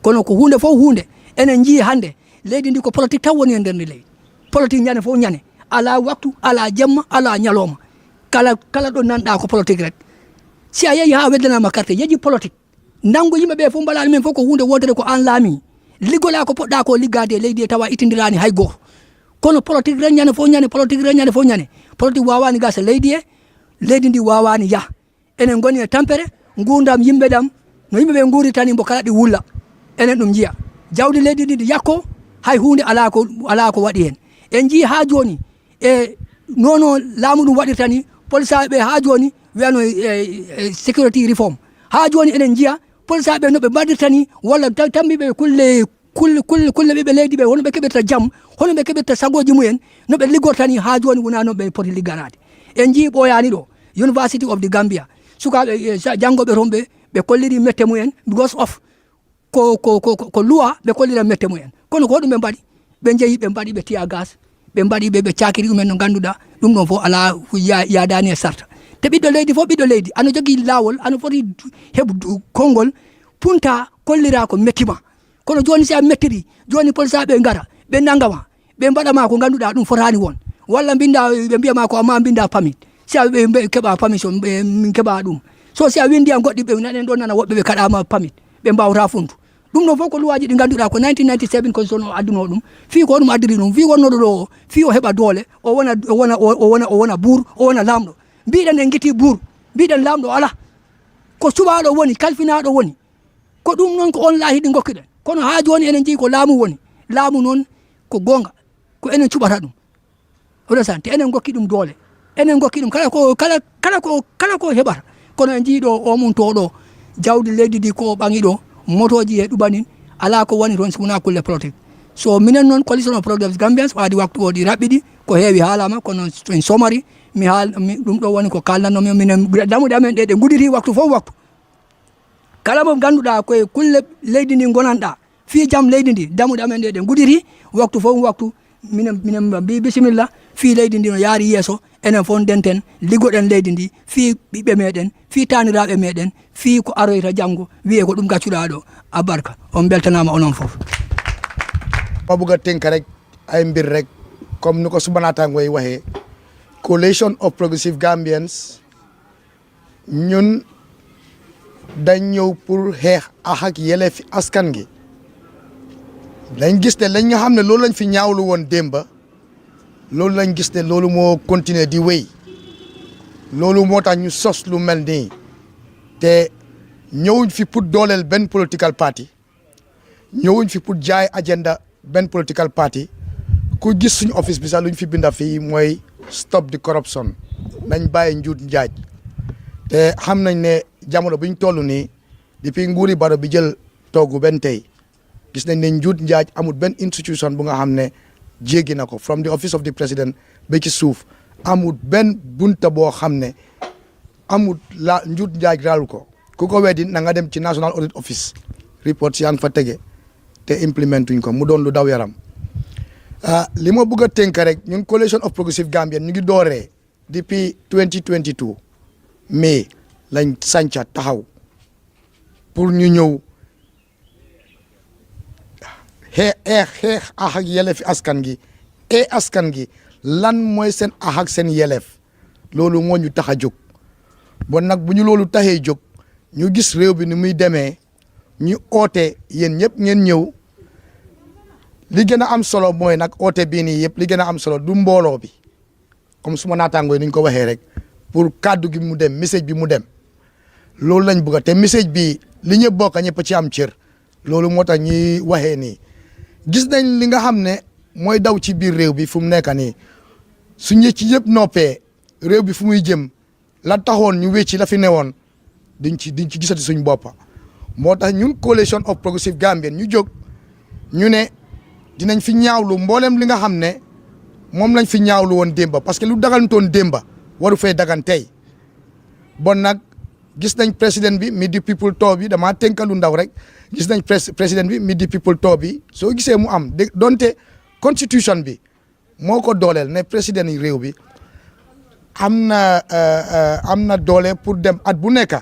kono ko hunde fof hunde enen jii hande leydi ndi ko politique taw woni e nder ndi leydi politique ñande fof ñane ala waktu ala jemma ala ñalowma kala ɗo nanɗa ko politique rek si a yeehi ha weddanama carte yeeji politique nango yimɓeɓe fof mbaɗani men fof ko hunde wodere ko an laami liggola ko poɗɗa ko liggade e leydi e tawa ittidirani hay goto kono politique ren ñane fof ñane politique ren ñane fof ñane politique wawani gasa leydi e leydi ndi wawani yah enen goni e tampere gurdam yimɓe ɗam no yimɓeɓe guuritani mbo kala ɗi wulla enen ɗum jiya jawdi leydi ndi ɗi yakko hay hunde ala ko waɗi hen en jii ha joni e nono laamu ɗum waɗirtani polisaɓe ha joni wiyano sécurity reform ha joni enen jiya polisaɓe no ɓe mbaɗirtani walla tambiɓe kulle ɓiɓe leydi ɓe hono ɓe keɓirta jaam hono ɓe keɓirta sagoji mumen no ɓe liggortani ha joni wona noon ɓe poti ligganade en jii ɓoyani ɗo University of the Gambia sukaɓe janggoɓe toon ɓe kolliri mette mumen because of ko luwa ɓe kollira mette mumen kono ko ɗum ɓe mbaɗi ɓe jeeyi ɓe mbaɗi ɓe tiya gas ɓe mbaɗi ɓe cakiri ɗumen no ganduɗa ɗum ɗon fof ala yadani e sarta te ɓiɗɗo leydi fof ɓiɗɗo leydi ana jogui lawol ana foti heɓ konngol punta kollira ko mettima kono joni si a mettiri joni polisaɓe gara ɓe nangama ɓe mbaɗama ko ganduɗa ɗum fotani won walla binda ɓe mbiyama ko amma binda pamit si a ɓe keɓa permission min keɓa ɗum so si a windi an goɗɗi ɓe nanen ɗon nana woɓɓe ɓe kaɗama pamit ɓe mbawata funtu ɗum ɗon fof ko luwaji ɗi ganduɗa ko 1997 constitution o adduno ɗum fi ko ɗum addiri ɗum fi wonnoɗo ɗo o fi o heɓa doole o wona buur o wona lamɗo mbiɗen en guiti buur mbiɗen lamɗo ala ko suɓaɗo woni kalfinaɗo woni ko ɗum noon ko on laahi ɗi gokkiɗen kono ha joni enen jeeyi ko laamu woni laamu noon ko gonga ko enen cuɓata ɗum oɗosan te enen gokki ɗum doole enen gokki ɗum kala ko heɓata kono en jiiɗo o mum to ɗo jawdi leydi ndi ko ɓangi ɗo motoji e ɗuɓanin ala ko woni toon sowona kulle politique so minen noon coalition of progressive Gambians waadi waktu o ɗi raɓɓiɗi ko heewi haalama kono en somari ɗum ɗo woni ko kalnannomi minen damuɗe amen ɗe ɗe guditi waktu fof waktu kala mo ganduɗa koye kulle leydi ndi gonanɗa fi jaam leydi ndi damuɗe amen ɗe ɗe guditi waktu fof waktu minen mbi bisimilla fi leydi ndi no yaari yeeso enen fof ndenten liggoɗen leydi ndi fi ɓiɓɓe meɗen fi taniraɓe meɗen fi ko aroyta janggo wiye ko ɗum gaccuɗa ɗo a barka on beltanama onon fof ma bëgg a tënk rek ay mbir rek comme ni ko suma naataango yi waxee coalition of progressive Gambians ñun dañ ñëw pour xeex ak yelleefi askan gi dañ gis ne lañ nga xam ne loolu lañ fi ñaawlu woon démba loolu lañ gis ne loolu moo continuer di wéy loolu moo tax ñu sos lu mel nii te ñëwuñ fi pour dooleel benn political party ñëwuñ fi pour jaay agenda benn political party ku gis suñu office bi sax luñ fi binda fii mooy stop the corruption nañ bàyyi njuut njaaj te xam nañ ne jamono biñ toll nii depuis nguuri Barrow bi jël toogu benn tey gis nañ ne njuut njaaj amul benn institution bu nga xam ne jéggi na ko from the office of the president ba ci suuf amul benn bunta boo xam ne amul la njuut njaaj raal ko ku ko weddi na nga dem ci National Audit Office report si yaa ngi fa tege te implementuñ ko mu doon lu daw yaram li ma bëgg a tënk rek ñun coalition of progressive Gambian ñu ngi dooree depuis 2022 mais lañ sanca taxaw pour ñu ñëw xeex ak yelleefi askan gi askan gi lan mooy seen ax ak seen yelleef loolu moo ñu tax a jóg bon nag bu ñu loolu taxee jóg ñu gis réew bi ni muy demee ñu oote yéen ñëpp ngeen ñëw li gën a am solo mooy nag oote bii nii yëpp li gën a am solo du mbooloo bi comme suma naataangoo yi ni ñu ko waxee rek pour kàddu gi mu dem message bi mu dem loolu lañ bëgg te message bi li ñëpp bokk ñëpp ci am cër loolu moo tax ñuy waxee nii gis nañ li nga xam ne mooy daw ci biir réew bi fu mu nekk nii su ñu ci yëpp noppee réew bi fu muy jëm la taxoon ñu wécci la fi newoon diñ ci gisati suñ boppa moo tax ñun coalition of progressive Gambians ñu jóg ñu ne dinañ fi ñaawlu mboolem li nga xam ne moom lañ fi ñaawlu woon démba parce que lu dagantoon démba waru fay dagan tey bon nag gis nañ président bi mi di people too bi damaa tënkalu ndaw rek gis nañ président bi mi di people too bi soo gisee mu am de donte constitution bi moo ko dooleel ne président yi réew bi am na doole pour dem at bu nekk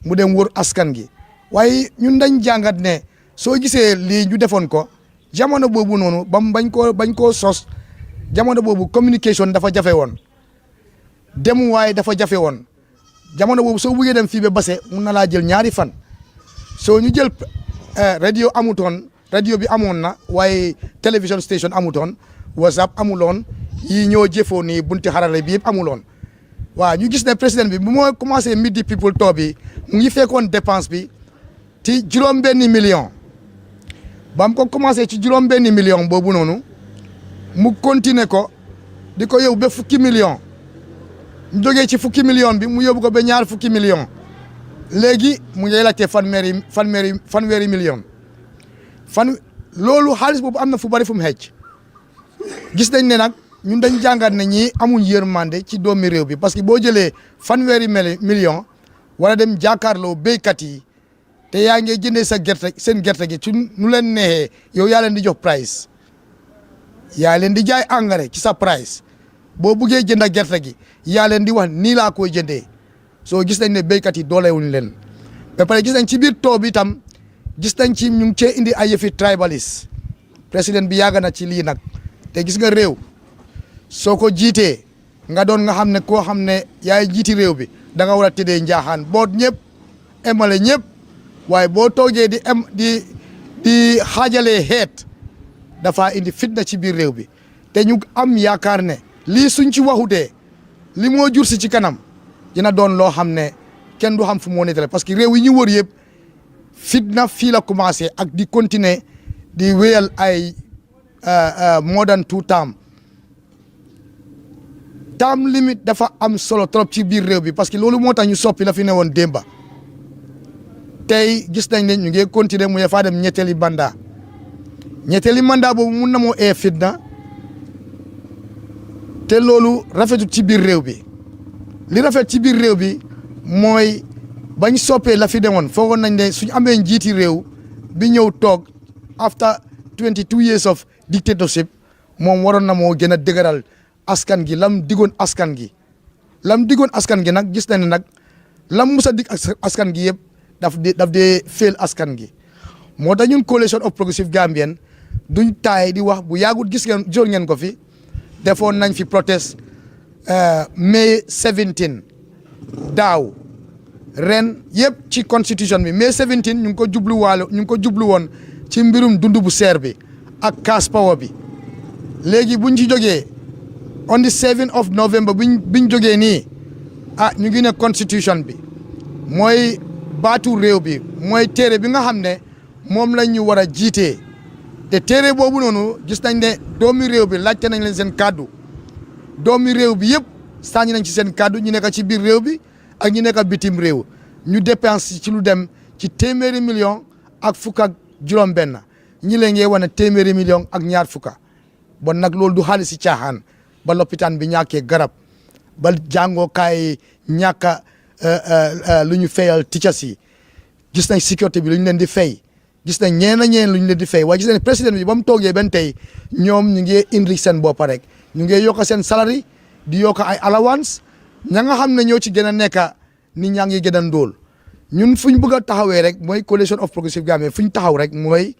mu dem wër askan gi waaye ñun dañ jàngat ne soo gisee lii ñu defoon ko jamono boobu noonu bañ koo sos jamono boobu communication dafa jafe woon demuwaay dafa jafe woon jamono boobu soo buggee dem fii ba Basse mun na laa jël ñaari fan soo ñu jël radio amutoon radio bi amoon na waaye télévision station amutoon WhatsApp amuloon yii ñoo jëfoo nii bunti xarale bi yëpp amuloon waaw ñu gis ne président bi bu moo commencé midi people too bi mu ngi fekkoon dépense bi ci juróom-benni million ba mu ko commencé ci juróom-benni million boobu noonu mu continuer ko di ko yóbbu ba fukki million ñu jógee ci fukki million bi mu yóbbu ko ba ñaar fukki million léegi mu ngi laajte fanweeri million loolu xaalis boobu am na fu bari fu mu xëcc gis nañ ne nag ñun dañ jàngat ne ñii amuñ yërmande ci doomi réew bi parce que boo jëlee fanweeri million wala dem jàkkaarloo béykat yi te yaa ngi jëndee seen gerte gi ci nu leen neexee yow yaa leen di jox price yaa leen di jaay engrais ci sa price boo buggee jënd gerte gi yaa leen di wax nii laa koy jëndee soo gis nañ ne béykat yi doolewuñ leen ba pare gis nañ ci biir too bi itam gis nañ ci ñu ngi cee indi ay yëfi tribaliste président bi yàgg na ci lii nag te gis nga réew soo ko jiitee nga doon nga xam ne koo xam ne yaay jiiti réew bi da nga war a tëddee njaaxaan boot ñëpp emale ñëpp waaye boo toogee di xaajalee xeet dafa indi fitna ci biir réew bi te ñu am yaakaar ne lii suñ ci waxutee li moo jur si ci kanam dina doon loo xam ne kenn du xam fu moo nettale parce que réew yi ñu wër yëpp fitna fii la commencé ak di continuer di wéyal ay more than 2 term limit dafa am solo trop ci biir réew bi parce que loolu moo tax ñu soppi la fi ne woon démba tey gis nañ ne ñu ngi continuer mu faa dem ñetteeli mandat boobu mun na moo fitna te loolu rafetul ci biir réew bi li rafet ci biir réew bi mooy bañ soppee la fi demoon foogoon nañ ne suñu amee njiiti réew bi ñëw toog after 22 years of dictatorship moom waroon na moo gën a dëgëral askan gi lam digoon askan gi nag gis na ne nag lam musa dig askan gi yëpp daf dee fail askan gi moo tax ñun coalition of progressive Gambians duñ taay di wax bu yàggut gis ngeen ko fi defoon nañ fi protest May 17 daaw ren yëpp ci constitution bi May 17 ñu ngi ko jublu woon ci mbirum dund bu seer bi ak cash power bi léegi buñ ci jógee on the 7th of November biñ jógee nii ñu ngi ne constitution bi mooy baatu réew bi mooy téere bi nga xam ne moom lañ ñu war a jiitee te téere boobu noonu gis nañ ne doomi réew bi laajte nañ leen seen kàddu doomi réew bi yëpp sànni nañ ci seen kàddu ñu nekk ci biir réew bi ak ñu nekk bitim réew ñu dépense ci lu dem ci téeméeri million ak fukk ak juróom-benn ñi leen ngee wane téeméeri million ak ñaar fukka bon nag loolu du xaalis si caaxaan ba lopitaan bi ñàkkee garab ba jàngookaay ñàkka lu ñu fayal teachers yi gis nañ sécurité bi lu ñu leen di fay gis nañ ñeen lu ñu leen di fay waaye gis nañ président bi ba mu toogee ben tey ñoom ñu ngi indi seen bopp rek ñu ngi yokk seen salary di yokk ay allowance ña nga xam ne ñoo ci gën a nekk nit ñaa ngi gën a ndóol ñun fu ñu bëgg a taxawee rek mooy coalition of progressive Gambia fu ñu taxaw rek mooy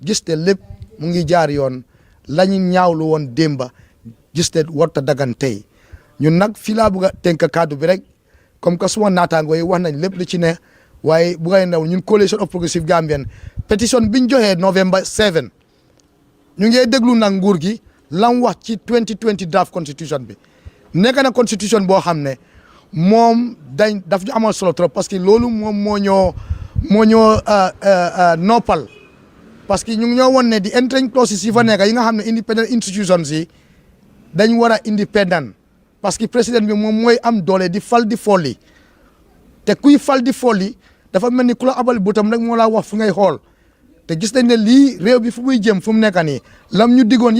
gis te lépp mu ngi jaar yoon la ñu ñaawlu woon démba gis ne warta dagan tey ñun nag fii laa bëgg a tënk kàddu bi rek comme que suma naataangoo yi wax nañ lépp li ci ne waaye bu ngay ndaw ñun coalition of progressive Gambian pétition bi ñu joxee November 7 ñu ngi déglu nag nguur gi lam wax ci 2020 draft constitution bi nekk na constitution boo xam ne moom daf ñu amal solo trop parce que loolu moom moo ñoo noppal parce que ñu ngi ñoo won ne di entering clauses yi fa nekk yi nga xam ne independent institutions yi dañ war a independent parce que président bi moom mooy am doole di fal di folli te kuy fal di folli dafa mel ni ku la abal butam rek moo laa wax fu ngay xool te gis nañ ne lii réew bi fu muy jëm fu mu nekk nii lam ñu diggoon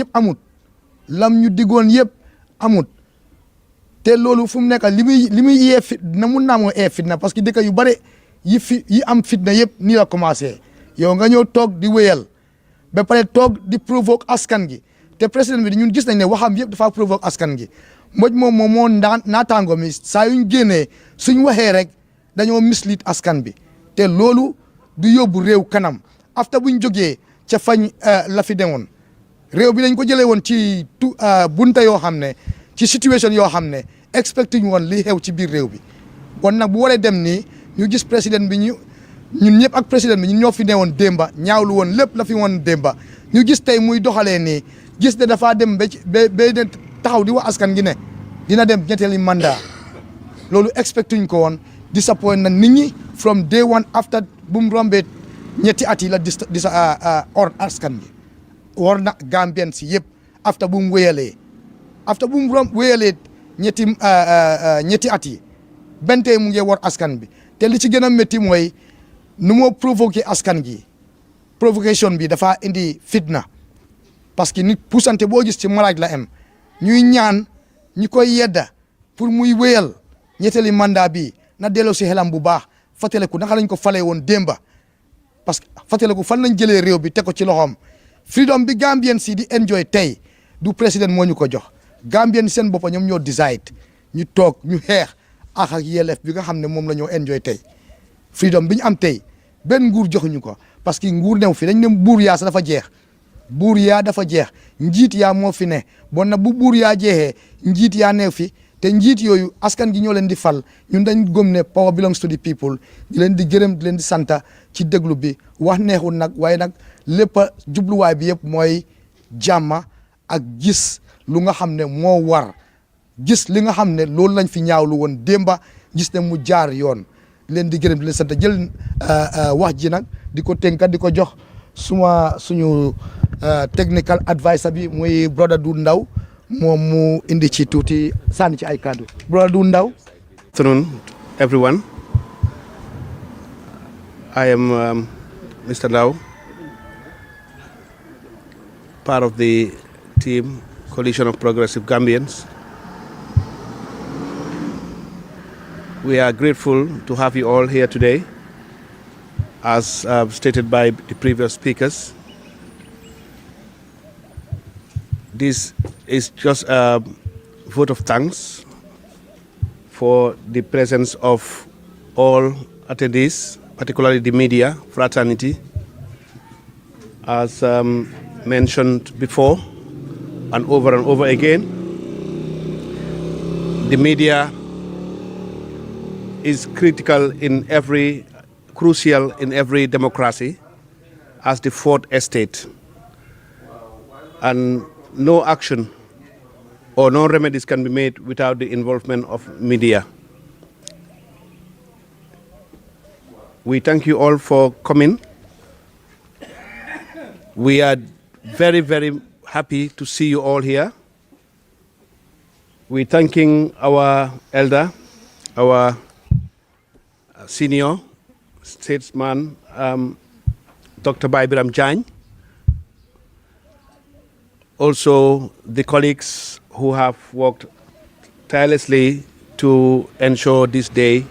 yëpp amut te loolu fu mu nekk li muy yee fit na mun naa moo ee fitna parce que dëkk yu bare yi am fitna yëpp nii la commencé yow nga ñëw toog di wéyal ba pare toog di provoque askan gi te président bi ñun gis nañ ne waxam yëpp dafa provoque askan gi mboj moom moo naataango mi saa yuñ génnee suñ waxee rek dañoo mislead askan bi te loolu du yóbbu réew kanam afta buñ jógee ca fañ la fi demoon réew bi dañ ko jëlee woon ci bunta yoo xam ne ci situation yoo xam ne expecté ñu woon li xew ci biir réew bi kon nag bu waree dem nii ñu gis président bi ñun ñëpp ak président bi ñun ñoo fi newoon démba ñaawlu woon lépp la fi woon démba ñu gis tey muy doxalee nii gis ne dafaa dem ba taxaw di wax askan gi ne dina dem ñetteeli mandat loolu expecté ñu ko woon disappoint na nit ñi from day one after bu mu rombee ñetti at yi la or askan gi war na Gambien si yëpp after bu mu wéyalee ñetti at yi bentee mu ngi war askan bi te li ci gën a métti mooy nu moo provoqué askan gi provocation bi dafa indi fitna parce que nit puusante boo gis ci maraaj la am ñuy ñaan ñi koy yedda pour muy wéyal ñetteeli mandat bi na delloo si xelam bu baax fàttaliku naka lañ ko falee woon démba parce que fàttaliku fan lañ jëlee réew bi teg ko ci loxoom freedom bi Gambien si di enjoy tey du président moo ñu ko jox Gambien seen boppa ñoom ñoo decide ñu toog ñu xeex ak yelleef bi nga xam ne moom la ñoo enjoy tey freedom bi ñu am tey benn nguur joxuñu ko parce que nguur new fi dañ ne buur yaa sa dafa jeex buur yaa dafa jeex njiit yaa moo fi ne bon na bu buur yaa jeexee njiit yaa neew fi te njiit yooyu askan gi ñoo leen di fal ñun dañ gëm ne power belongs to the people di leen di gërëm di leen di santa ci déglu bi wax neexul nag waaye nag lépp jubluwaay bi yëpp mooy jàmma ak gis lu nga xam ne moo war gis li nga xam ne loolu lañ fi ñaawlu woon démba gis ne mu jaar yoon leen di gërëm di leen sant jël wax ji nag di ko tënkat di ko jox suñu technical adviser bi muy brother du Ndaw moom mu indi ci tuuti sànni ci ay kàddu brother du Ndaw. Afternoon, everyone. I am Mr. Ndaw, part of the team Coalition of Progressive Gambians. We are grateful to have you all here today, as stated by the previous speakers. This is just a vote of thanks for the presence of all attendees, particularly the media fraternity. As mentioned before and over again, the media is crucial in every democracy as the fourth estate, and no action or no remedies can be made without the involvement of media. We thank you all for coming. We are very, very happy to see you all here. We're thanking our elder, our senior statesman, Dr. Baibiram Jain. Also, the colleagues who have worked tirelessly to ensure this day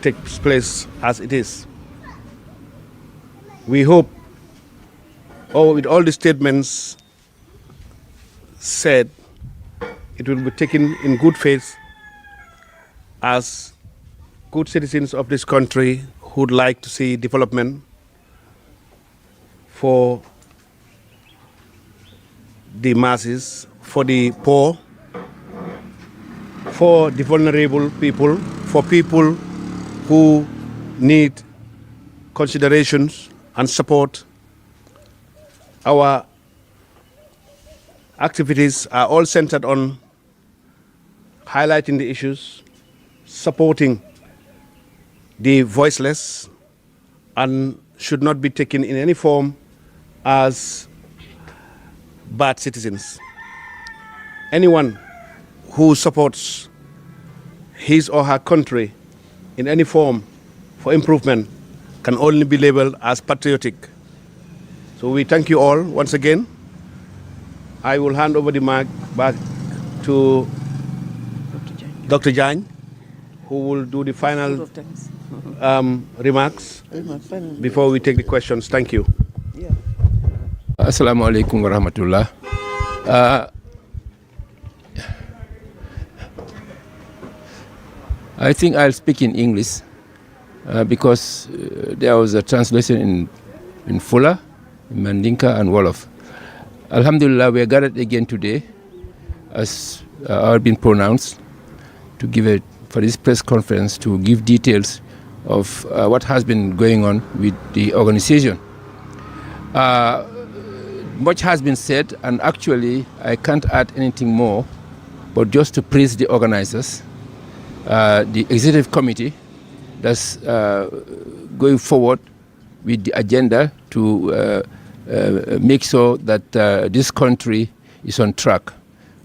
takes place as it is. We hope, with all the statements said, it will be taken in good faith as good citizens of this country who would like to see development for the masses, for the poor, for the vulnerable people, for people who need considerations and support. Our activities are all centered on highlighting the issues, supporting the voiceless, and should not be taken in any form as bad citizens. Anyone who supports his or her country in any form for improvement can only be labeled as patriotic. So we thank you all once again. I will hand over the mic back to Dr. Jane, who will do the final remarks before we take the questions. Thank you. Assalamu alaikum wa rahmatullah. I think I'll speak in English because there was a translation in Fula, in Mandinka and Wolof. Alhamdulillah, we are gathered again today, as have been pronounced, to give for this press conference to give details of what has been going on with the organization. Much has been said, and actually I can't add anything more, but just to praise the organizers, the executive committee that's going forward with the agenda to make sure that this country is on track.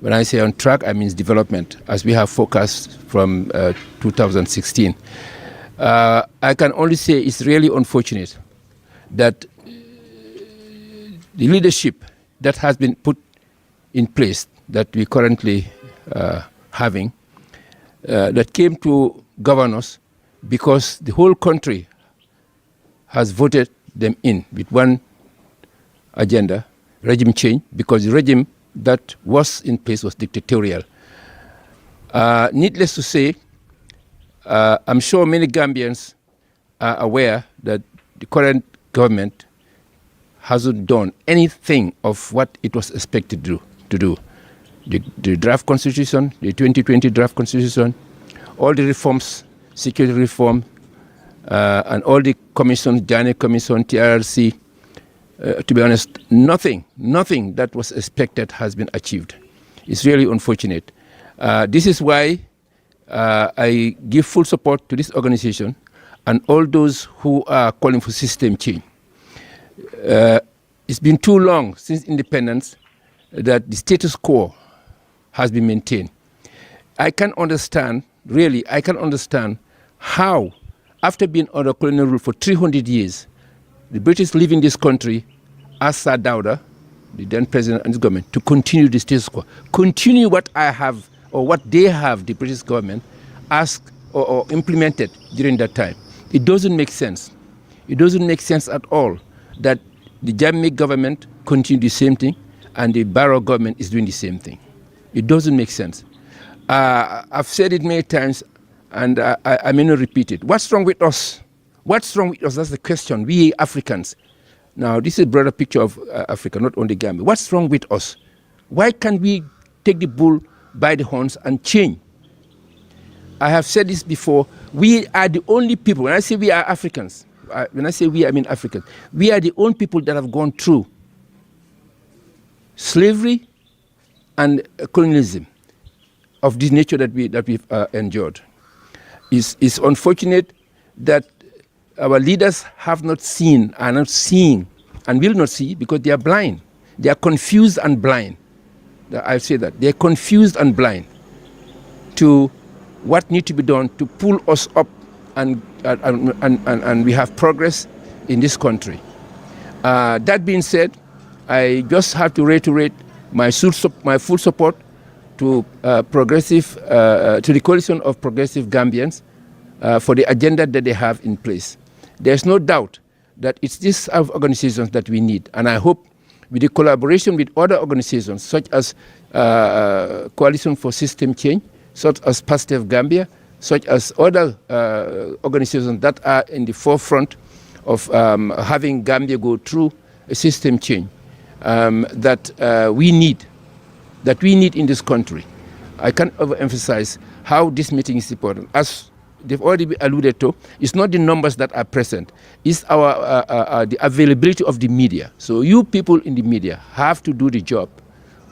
When I say on track, I mean development, as we have focused from 2016. I can only say it's really unfortunate that the leadership that has been put in place, that we currently having, that came to govern us because the whole country has voted them in with one agenda, regime change, because the regime that was in place was dictatorial. Needless to say, I'm sure many Gambians are aware that the current government hasn't done anything of what it was expected to do. The draft constitution, the 2020 draft constitution, all the reforms, security reform, and all the commissions, Janet Commission, TRRC, to be honest, nothing that was expected has been achieved. It's really unfortunate. This is why I give full support to this organization and all those who are calling for system change. It's been too long since independence that the status quo has been maintained. I can understand how, after being under colonial rule for 300 years, the British leaving this country, asked Sir Dawda, the then president and his government, to continue the status quo, continue what I have or what they have, the British government, asked or implemented during that time. It doesn't make sense. It doesn't make sense at all that the Jammeh government continue the same thing and the Barrow government is doing the same thing. It doesn't make sense. I've said it many times, and I may not repeat it. What's wrong with us? What's wrong with us? That's the question. We Africans. Now, this is a broader picture of Africa, not only Gambia. What's wrong with us? Why can't we take the bull by the horns and change? I have said this before. We are the only people, when I say we are Africans, when I say we, I mean Africans. We are the only people that have gone through slavery and colonialism of this nature that we've endured. It's unfortunate that our leaders have not seen, are not seeing, and will not see because they are blind. They are confused and blind. I'll say that. They are confused and blind to what needs to be done to pull us up and we have progress in this country. That being said, I just have to reiterate my full support to to the coalition of progressive Gambians for the agenda that they have in place. There's no doubt that it's this organizations that we need, and I hope with the collaboration with other organizations such as Coalition for System Change, such as Pastef Gambia, such as other organizations that are in the forefront of having Gambia go through a system change. that we need in this country. I can't overemphasize how this meeting is important. As they've already alluded to, it's not the numbers that are present, it's the availability of the media. So you people in the media have to do the job.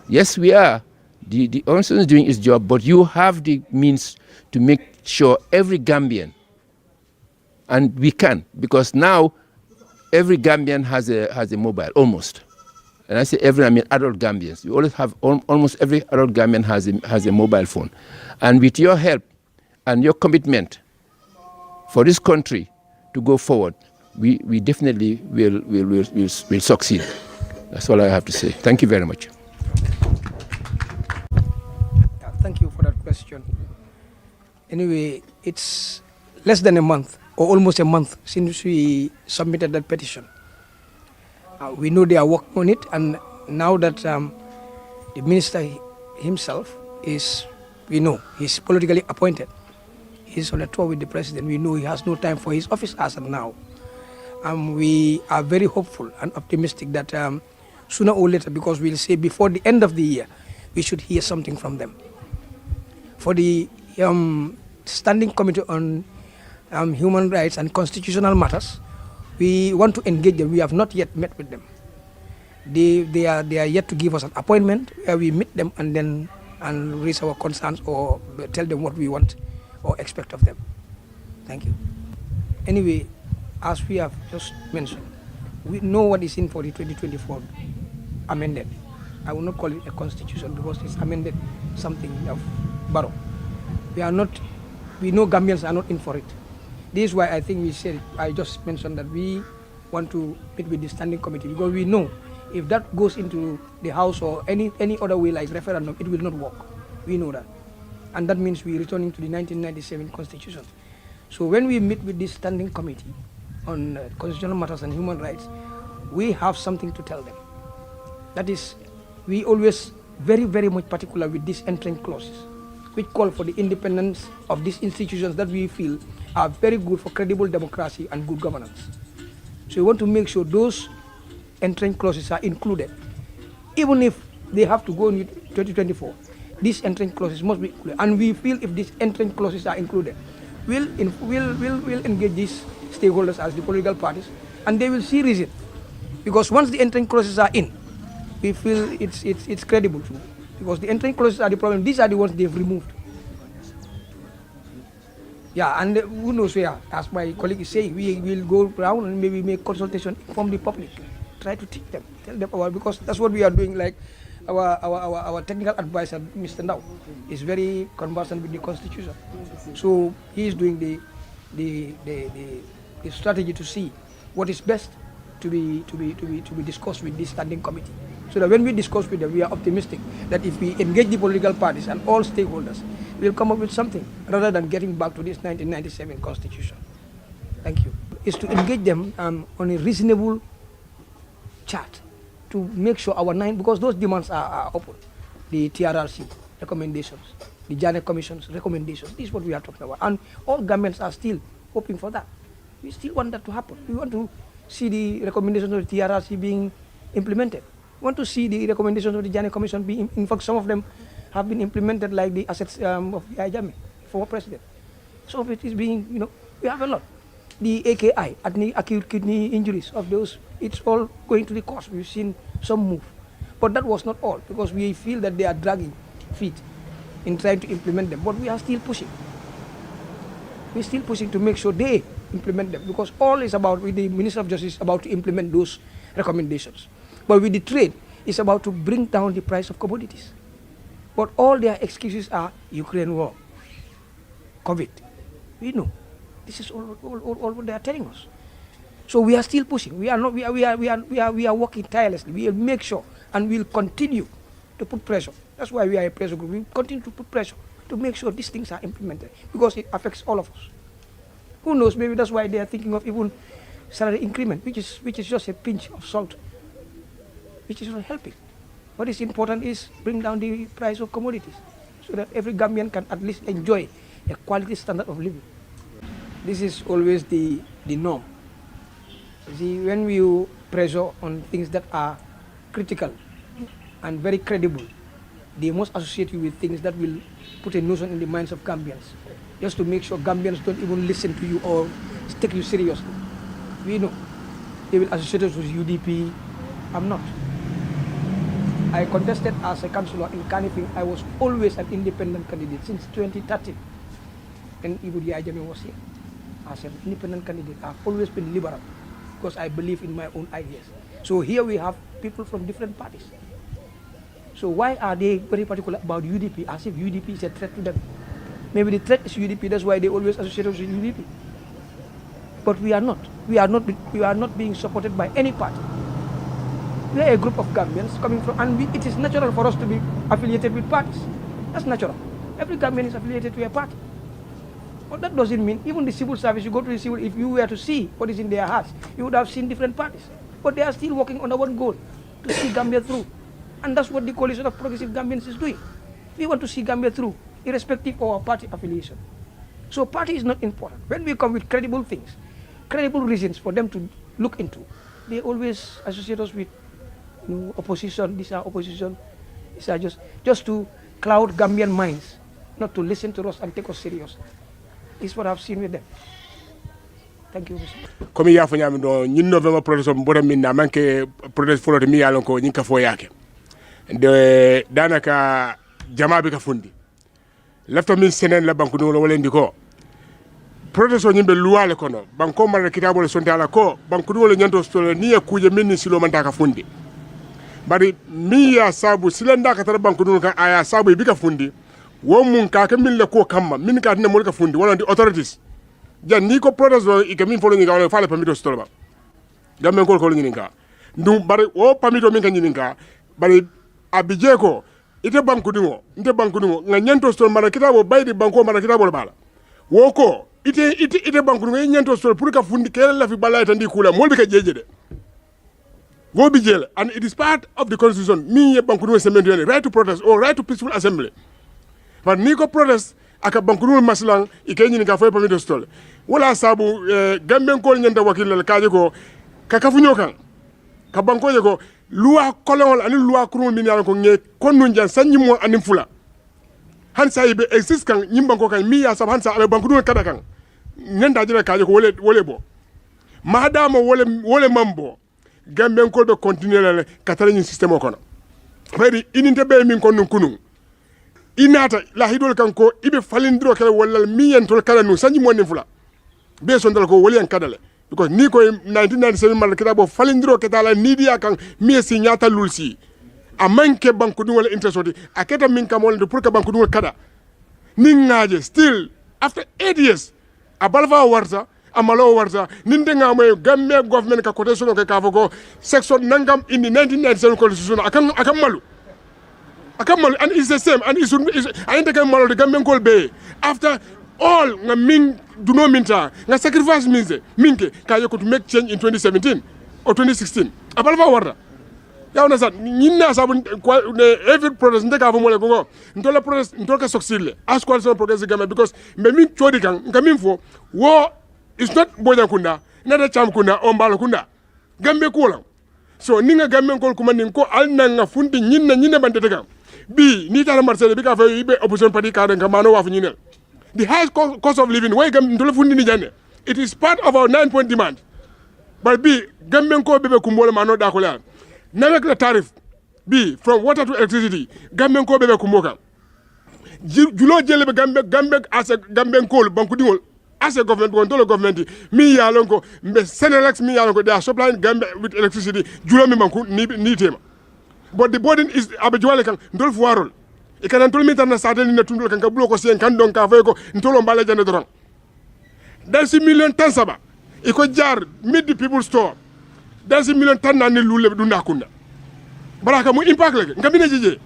Yes, we are. The organization is doing its job, but you have the means to make sure every Gambian, and we can, because now every Gambian has a mobile, almost. And I say every, I mean adult Gambians. We always have, almost every adult Gambian has a mobile phone. And with your help and your commitment for this country to go forward, we definitely will succeed. That's all I have to say. Thank you very much. Thank you for that question. Anyway, it's less than a month, or almost a month, since we submitted that petition. We know they are working on it, and now that the minister himself is, we know, he's politically appointed. He's on a tour with the president. We know he has no time for his office as of now. We are very hopeful and optimistic that sooner or later, because we'll say before the end of the year, we should hear something from them. For the Standing Committee on Human Rights and Constitutional Matters, we want to engage them. We have not yet met with them. They are yet to give us an appointment where we meet them and raise our concerns or tell them what we want or expect of them. Thank you. Anyway, as we have just mentioned, we know what is in for the 2024 amended. I will not call it a constitution because it's amended something of Barrow. We know Gambians are not in for it. This is why I think we said, I just mentioned that we want to meet with the Standing Committee, because we know if that goes into the House or any other way like referendum, it will not work. We know that. And that means we're returning to the 1997 Constitution. So when we meet with this Standing Committee on Constitutional Matters and Human Rights, we have something to tell them. That is, we always very, very much particular with these entrance clauses, which call for the independence of these institutions that we feel are very good for credible democracy and good governance. So we want to make sure those entrance clauses are included. Even if they have to go in 2024, these entrance clauses must be included. And we feel if these entrance clauses are included, we'll engage these stakeholders as the political parties, and they will see reason. Because once the entrance clauses are in, we feel it's credible too. Because the entrance clauses are the problem. These are the ones they've removed. Yeah, and who knows where, as my colleague is saying, we will go around and maybe make consultation, inform the public, try to teach them, tell them about, because that's what we are doing. Like our technical advisor, Mr. Ndao, is very conversant with the Constitution. So he is doing the strategy to see what is best to be discussed with this Standing Committee. So that when we discuss with them, we are optimistic that if we engage the political parties and all stakeholders, we'll come up with something rather than getting back to this 1997 Constitution. Thank you. Is to engage them on a reasonable chart to make sure our because those demands are open. The TRRC recommendations, the Janet Commission's recommendations, this is what we are talking about. And all governments are still hoping for that. We still want that to happen. We want to see the recommendations of the TRRC being implemented. We want to see the recommendations of the Janet Commission being, in fact, some of them have been implemented, like the assets of the Ajami, former president. Some of it is being, we have a lot. The AKI, acute kidney injuries of those, it's all going to the courts. We've seen some move. But that was not all, because we feel that they are dragging feet in trying to implement them. But we are still pushing. We're still pushing to make sure they implement them, because all is about, with the Minister of Justice, about to implement those recommendations. But with the trade, it's about to bring down the price of commodities. But all their excuses are Ukraine war, COVID. We know. This is all what they are telling us. So we are still pushing. We are working tirelessly. We will make sure, and we'll continue to put pressure. That's why we are a pressure group. We continue to put pressure to make sure these things are implemented, because it affects all of us. Who knows? Maybe that's why they are thinking of even salary increment, which is just a pinch of salt, which is not helping. What is important is bring down the price of commodities, so that every Gambian can at least enjoy a quality standard of living. This is always the norm. You see, when you pressure on things that are critical and very credible, they must associate you with things that will put a notion in the minds of Gambians, just to make sure Gambians don't even listen to you or take you seriously. We know they will associate us with UDP. I'm not. I contested as a councillor in Kanifing. I was always an independent candidate since 2013, and Ibudi Ajame was here. As an independent candidate, I've always been liberal because I believe in my own ideas. So here we have people from different parties. So why are they very particular about UDP, as if UDP is a threat to them? Maybe the threat is UDP, that's why they always associate us with UDP. But we are not. We are not being supported by any party. We are a group of Gambians coming from, and it is natural for us to be affiliated with parties. That's natural. Every Gambian is affiliated to a party. But that doesn't mean, even the civil service, you go to the civil, if you were to see what is in their hearts, you would have seen different parties. But they are still working on one goal, to see Gambia through. And that's what the Coalition of Progressive Gambians is doing. We want to see Gambia through, irrespective of our party affiliation. So party is not important. When we come with credible things, credible reasons for them to look into, they always associate us with opposition. These are opposition. These are just to cloud Gambian minds, not to listen to us and take us serious. This is what I've seen with them. Thank you. Comme ya fanya do ñin November protest bo min na manke protest folo mi yalon ko ñin ka fo yake de danaka jama bi ka fundi lafta min senen la banku do wala ndiko protest o ñimbe luwale kono banko mara kitabo le sonte ala ko banku do le ñanto stole ni e kuje min silo man ta ka fundi bari mi ya sabu silenda ka tar banku do ka aya sabu bi ka fundi wo mun ka ka min le ko kamma min ka ne mo ka fundi wala di authorities jan ni ko protest do e kamin folo ni ga wala fala pamito stole ba gamen ko ni nga ndu bari o pamito min ka ni nga bari abije ko ite banku dingo nga ñanto stole mara kitabo baydi banko mara kitabo bala wo ko ite banku dingo ñanto stole pour ka fundi kele la fi balay tan di kula mol bi ka jeje de go bi jele, and it is part of the constitution mi banku dingo semen right to protest or right to peaceful assembly. But ni ko protest aka banku dingo maslang ike ñini ka fay pamito stole wala sabu gamben ko ñanda wakil la kaaje ko ka kafuño kan ka banko je ko loi kolon ani loi kurun min yalla ko nge konnu jan sanni mo anim fula han say be exist kan nyimban ko kan mi ya sab han sa abe banku dun kada kan nyanda jira kaaje ko wole bo madama wole mambo gamben ko be continuer la katalañi système ko no faydi ininte be min konnu kunu inata la hidol kan ko ibe falindiro kala wala mi yentol kala nu sanni mo anim fula be sondal ko wole en kadale because ni ko 1997 mal kitabo falindiro ketala nidia kan mi si nyata lulsi a manke banku dum wala interest aketa min kam wala pour que banku dum kada ni ngaaje still after 8 years a balva warta amalo warta ninde ngamo gamme government ka quotation ka foko section nangam in the 1997 constitution akam malu and it's the same and is I think malo de gamme kol be after all nga min do no minta nga sacrifice minke ka yoko to make change in 2017 or 2016 abalva warda ya ona sa nyinna sabu every protest ndeka fo mole ko ntola protest ntoka succeed as coalition progressive government because me min chodi kan nga min fo wo is not bojan kunda nada cham kunda o mbalo kunda gambe ko la so ninga gambe ko kuma nin ko alna nga fundi nyinna bandete kan bi ni tala marcel bi ka fa ibe opposition party ka nga mano wa fu nyinel the highest cost of living way gam ndolo fundi ni jande it is part of our 9-point demand but bi gambe ko bebe kumbole mano da ko la avec le tarif bi from water to electricity gambe ko bebe kumboka julo jele be gambe as a gambe ko banku dingol as a government ko ndolo government mi yalon ko mbe Senelex mi yalon ko they are supplying gambe with electricity julo mi banku ni tema but the burden is abejwale kan ndol fuarol e kan ndol mi tan na sadel ni tundol kan ka bulo ko sen kan don ka fay ko ndolo mbale jande doron dal si million tan saba e ko jar mid people store dal si million tan na ni lule du nakunda baraka mu impact leke ngamine jeje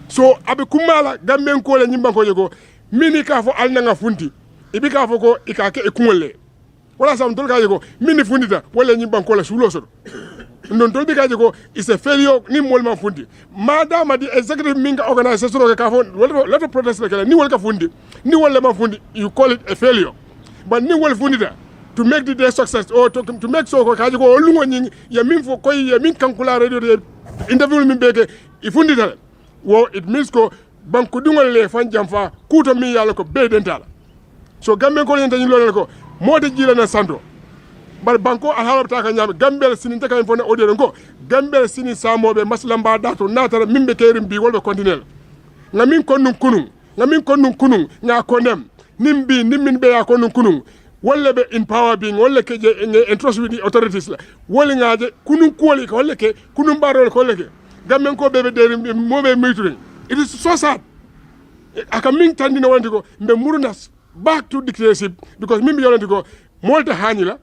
so abe kumala gamben ko le nyimban ko jego mini ka fo alna nga funti ibi ka fo ko ikake e kumole wala sam tol ka jego mini fundita wala nyimban ko le sulo so non tol bi ka jego is a failure ni mol man funti madama di executive minga organization ka fo lot of protest le ni wol ka fundi ni wol man fundi you call it a failure but ni wol fundita to make the day success or to make so ko kaji ko lungo nyi ya min fo koy ya min kankula radio de interview min beke ifunditale wo it means ko banko dungol le fan jamfa kuto mi yalla ko be dentala so gambe ko yenta ni lolel ko mode jila na santo bar banko alhaala ta ka nyame gambel sinin ta kay fone audio ko gambel sinin samobe maslamba dato natara mimbe kerim bi wolbe continuel ngamin konnum kunun nga konem nimbi nimmin be ya konnum kunun walla be in power being walla ke je entrust with the authorities la walla ngaje kunun kuoli ko walla ke kunun barol ko walla ke gammen ko bebe de mobe mituring it is so sad aka min tandina wonti ko mbe murunas back to dictatorship because min yolenti ko molta hanila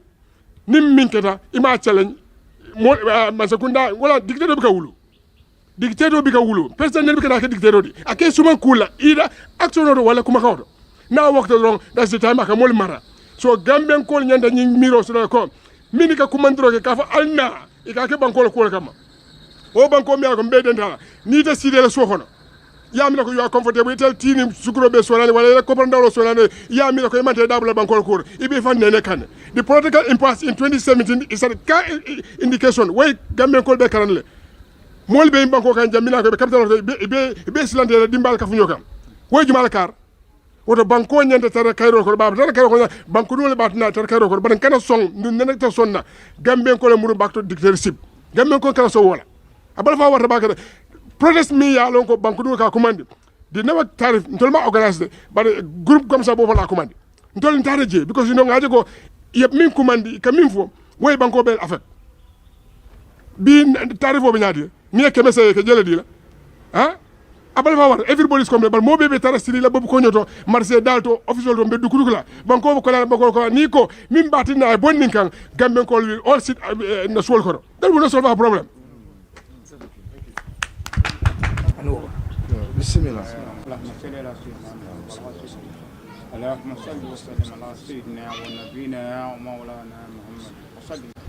nim min keta ima challenge mo masakunda wala dictator bi ka wulu president bi ka dictator di ake suman kula ida action do wala kuma kawto na wakto long that's the time aka mol mara so gamben ko nyanda nyi miro so ko min ka kumandro ke ka fa alna ikake banko ko kama o banko mi ko be denta ni ta sidele so hono yamina ko you are comfortable tell tini sukuro be solane wala ko bandawlo solane yamina ko mante dabula bankol ko ibe fan nene kan the political impasse in 2017 is a indication way gambe ko be karanle mol be banko kan jamina ko be capital be silande dimbal ka funyo kam way jumal kar woto banko nyanta tara kayro ko baba tara kayro ko banko dole batna tara kayro ko ban kana song ndun nene ta sonna gambe ko le muru bakto dictatorship gambe ko kala so wala abal fa warta bakata protest mi ya lon ko banque du ka commande di never tarif ntol ma organize but group comme ça bofa la commande ntol ntare je because you know ngaje ko yeb min commande ka min fo way banko be affaire bi tarif o be nyaade ni ke message ke jele di la ha abal fa war everybody is come bal mo be tarastiri la bobu ko nyoto marché dalto official do be du la banko ko la banko ni ko min batina bonni kan gambe ko all sit na sol ko dal bu no solve a problem bismillah اللهم صل وسلم على سيدنا ونبينا ومولانا محمد وصلي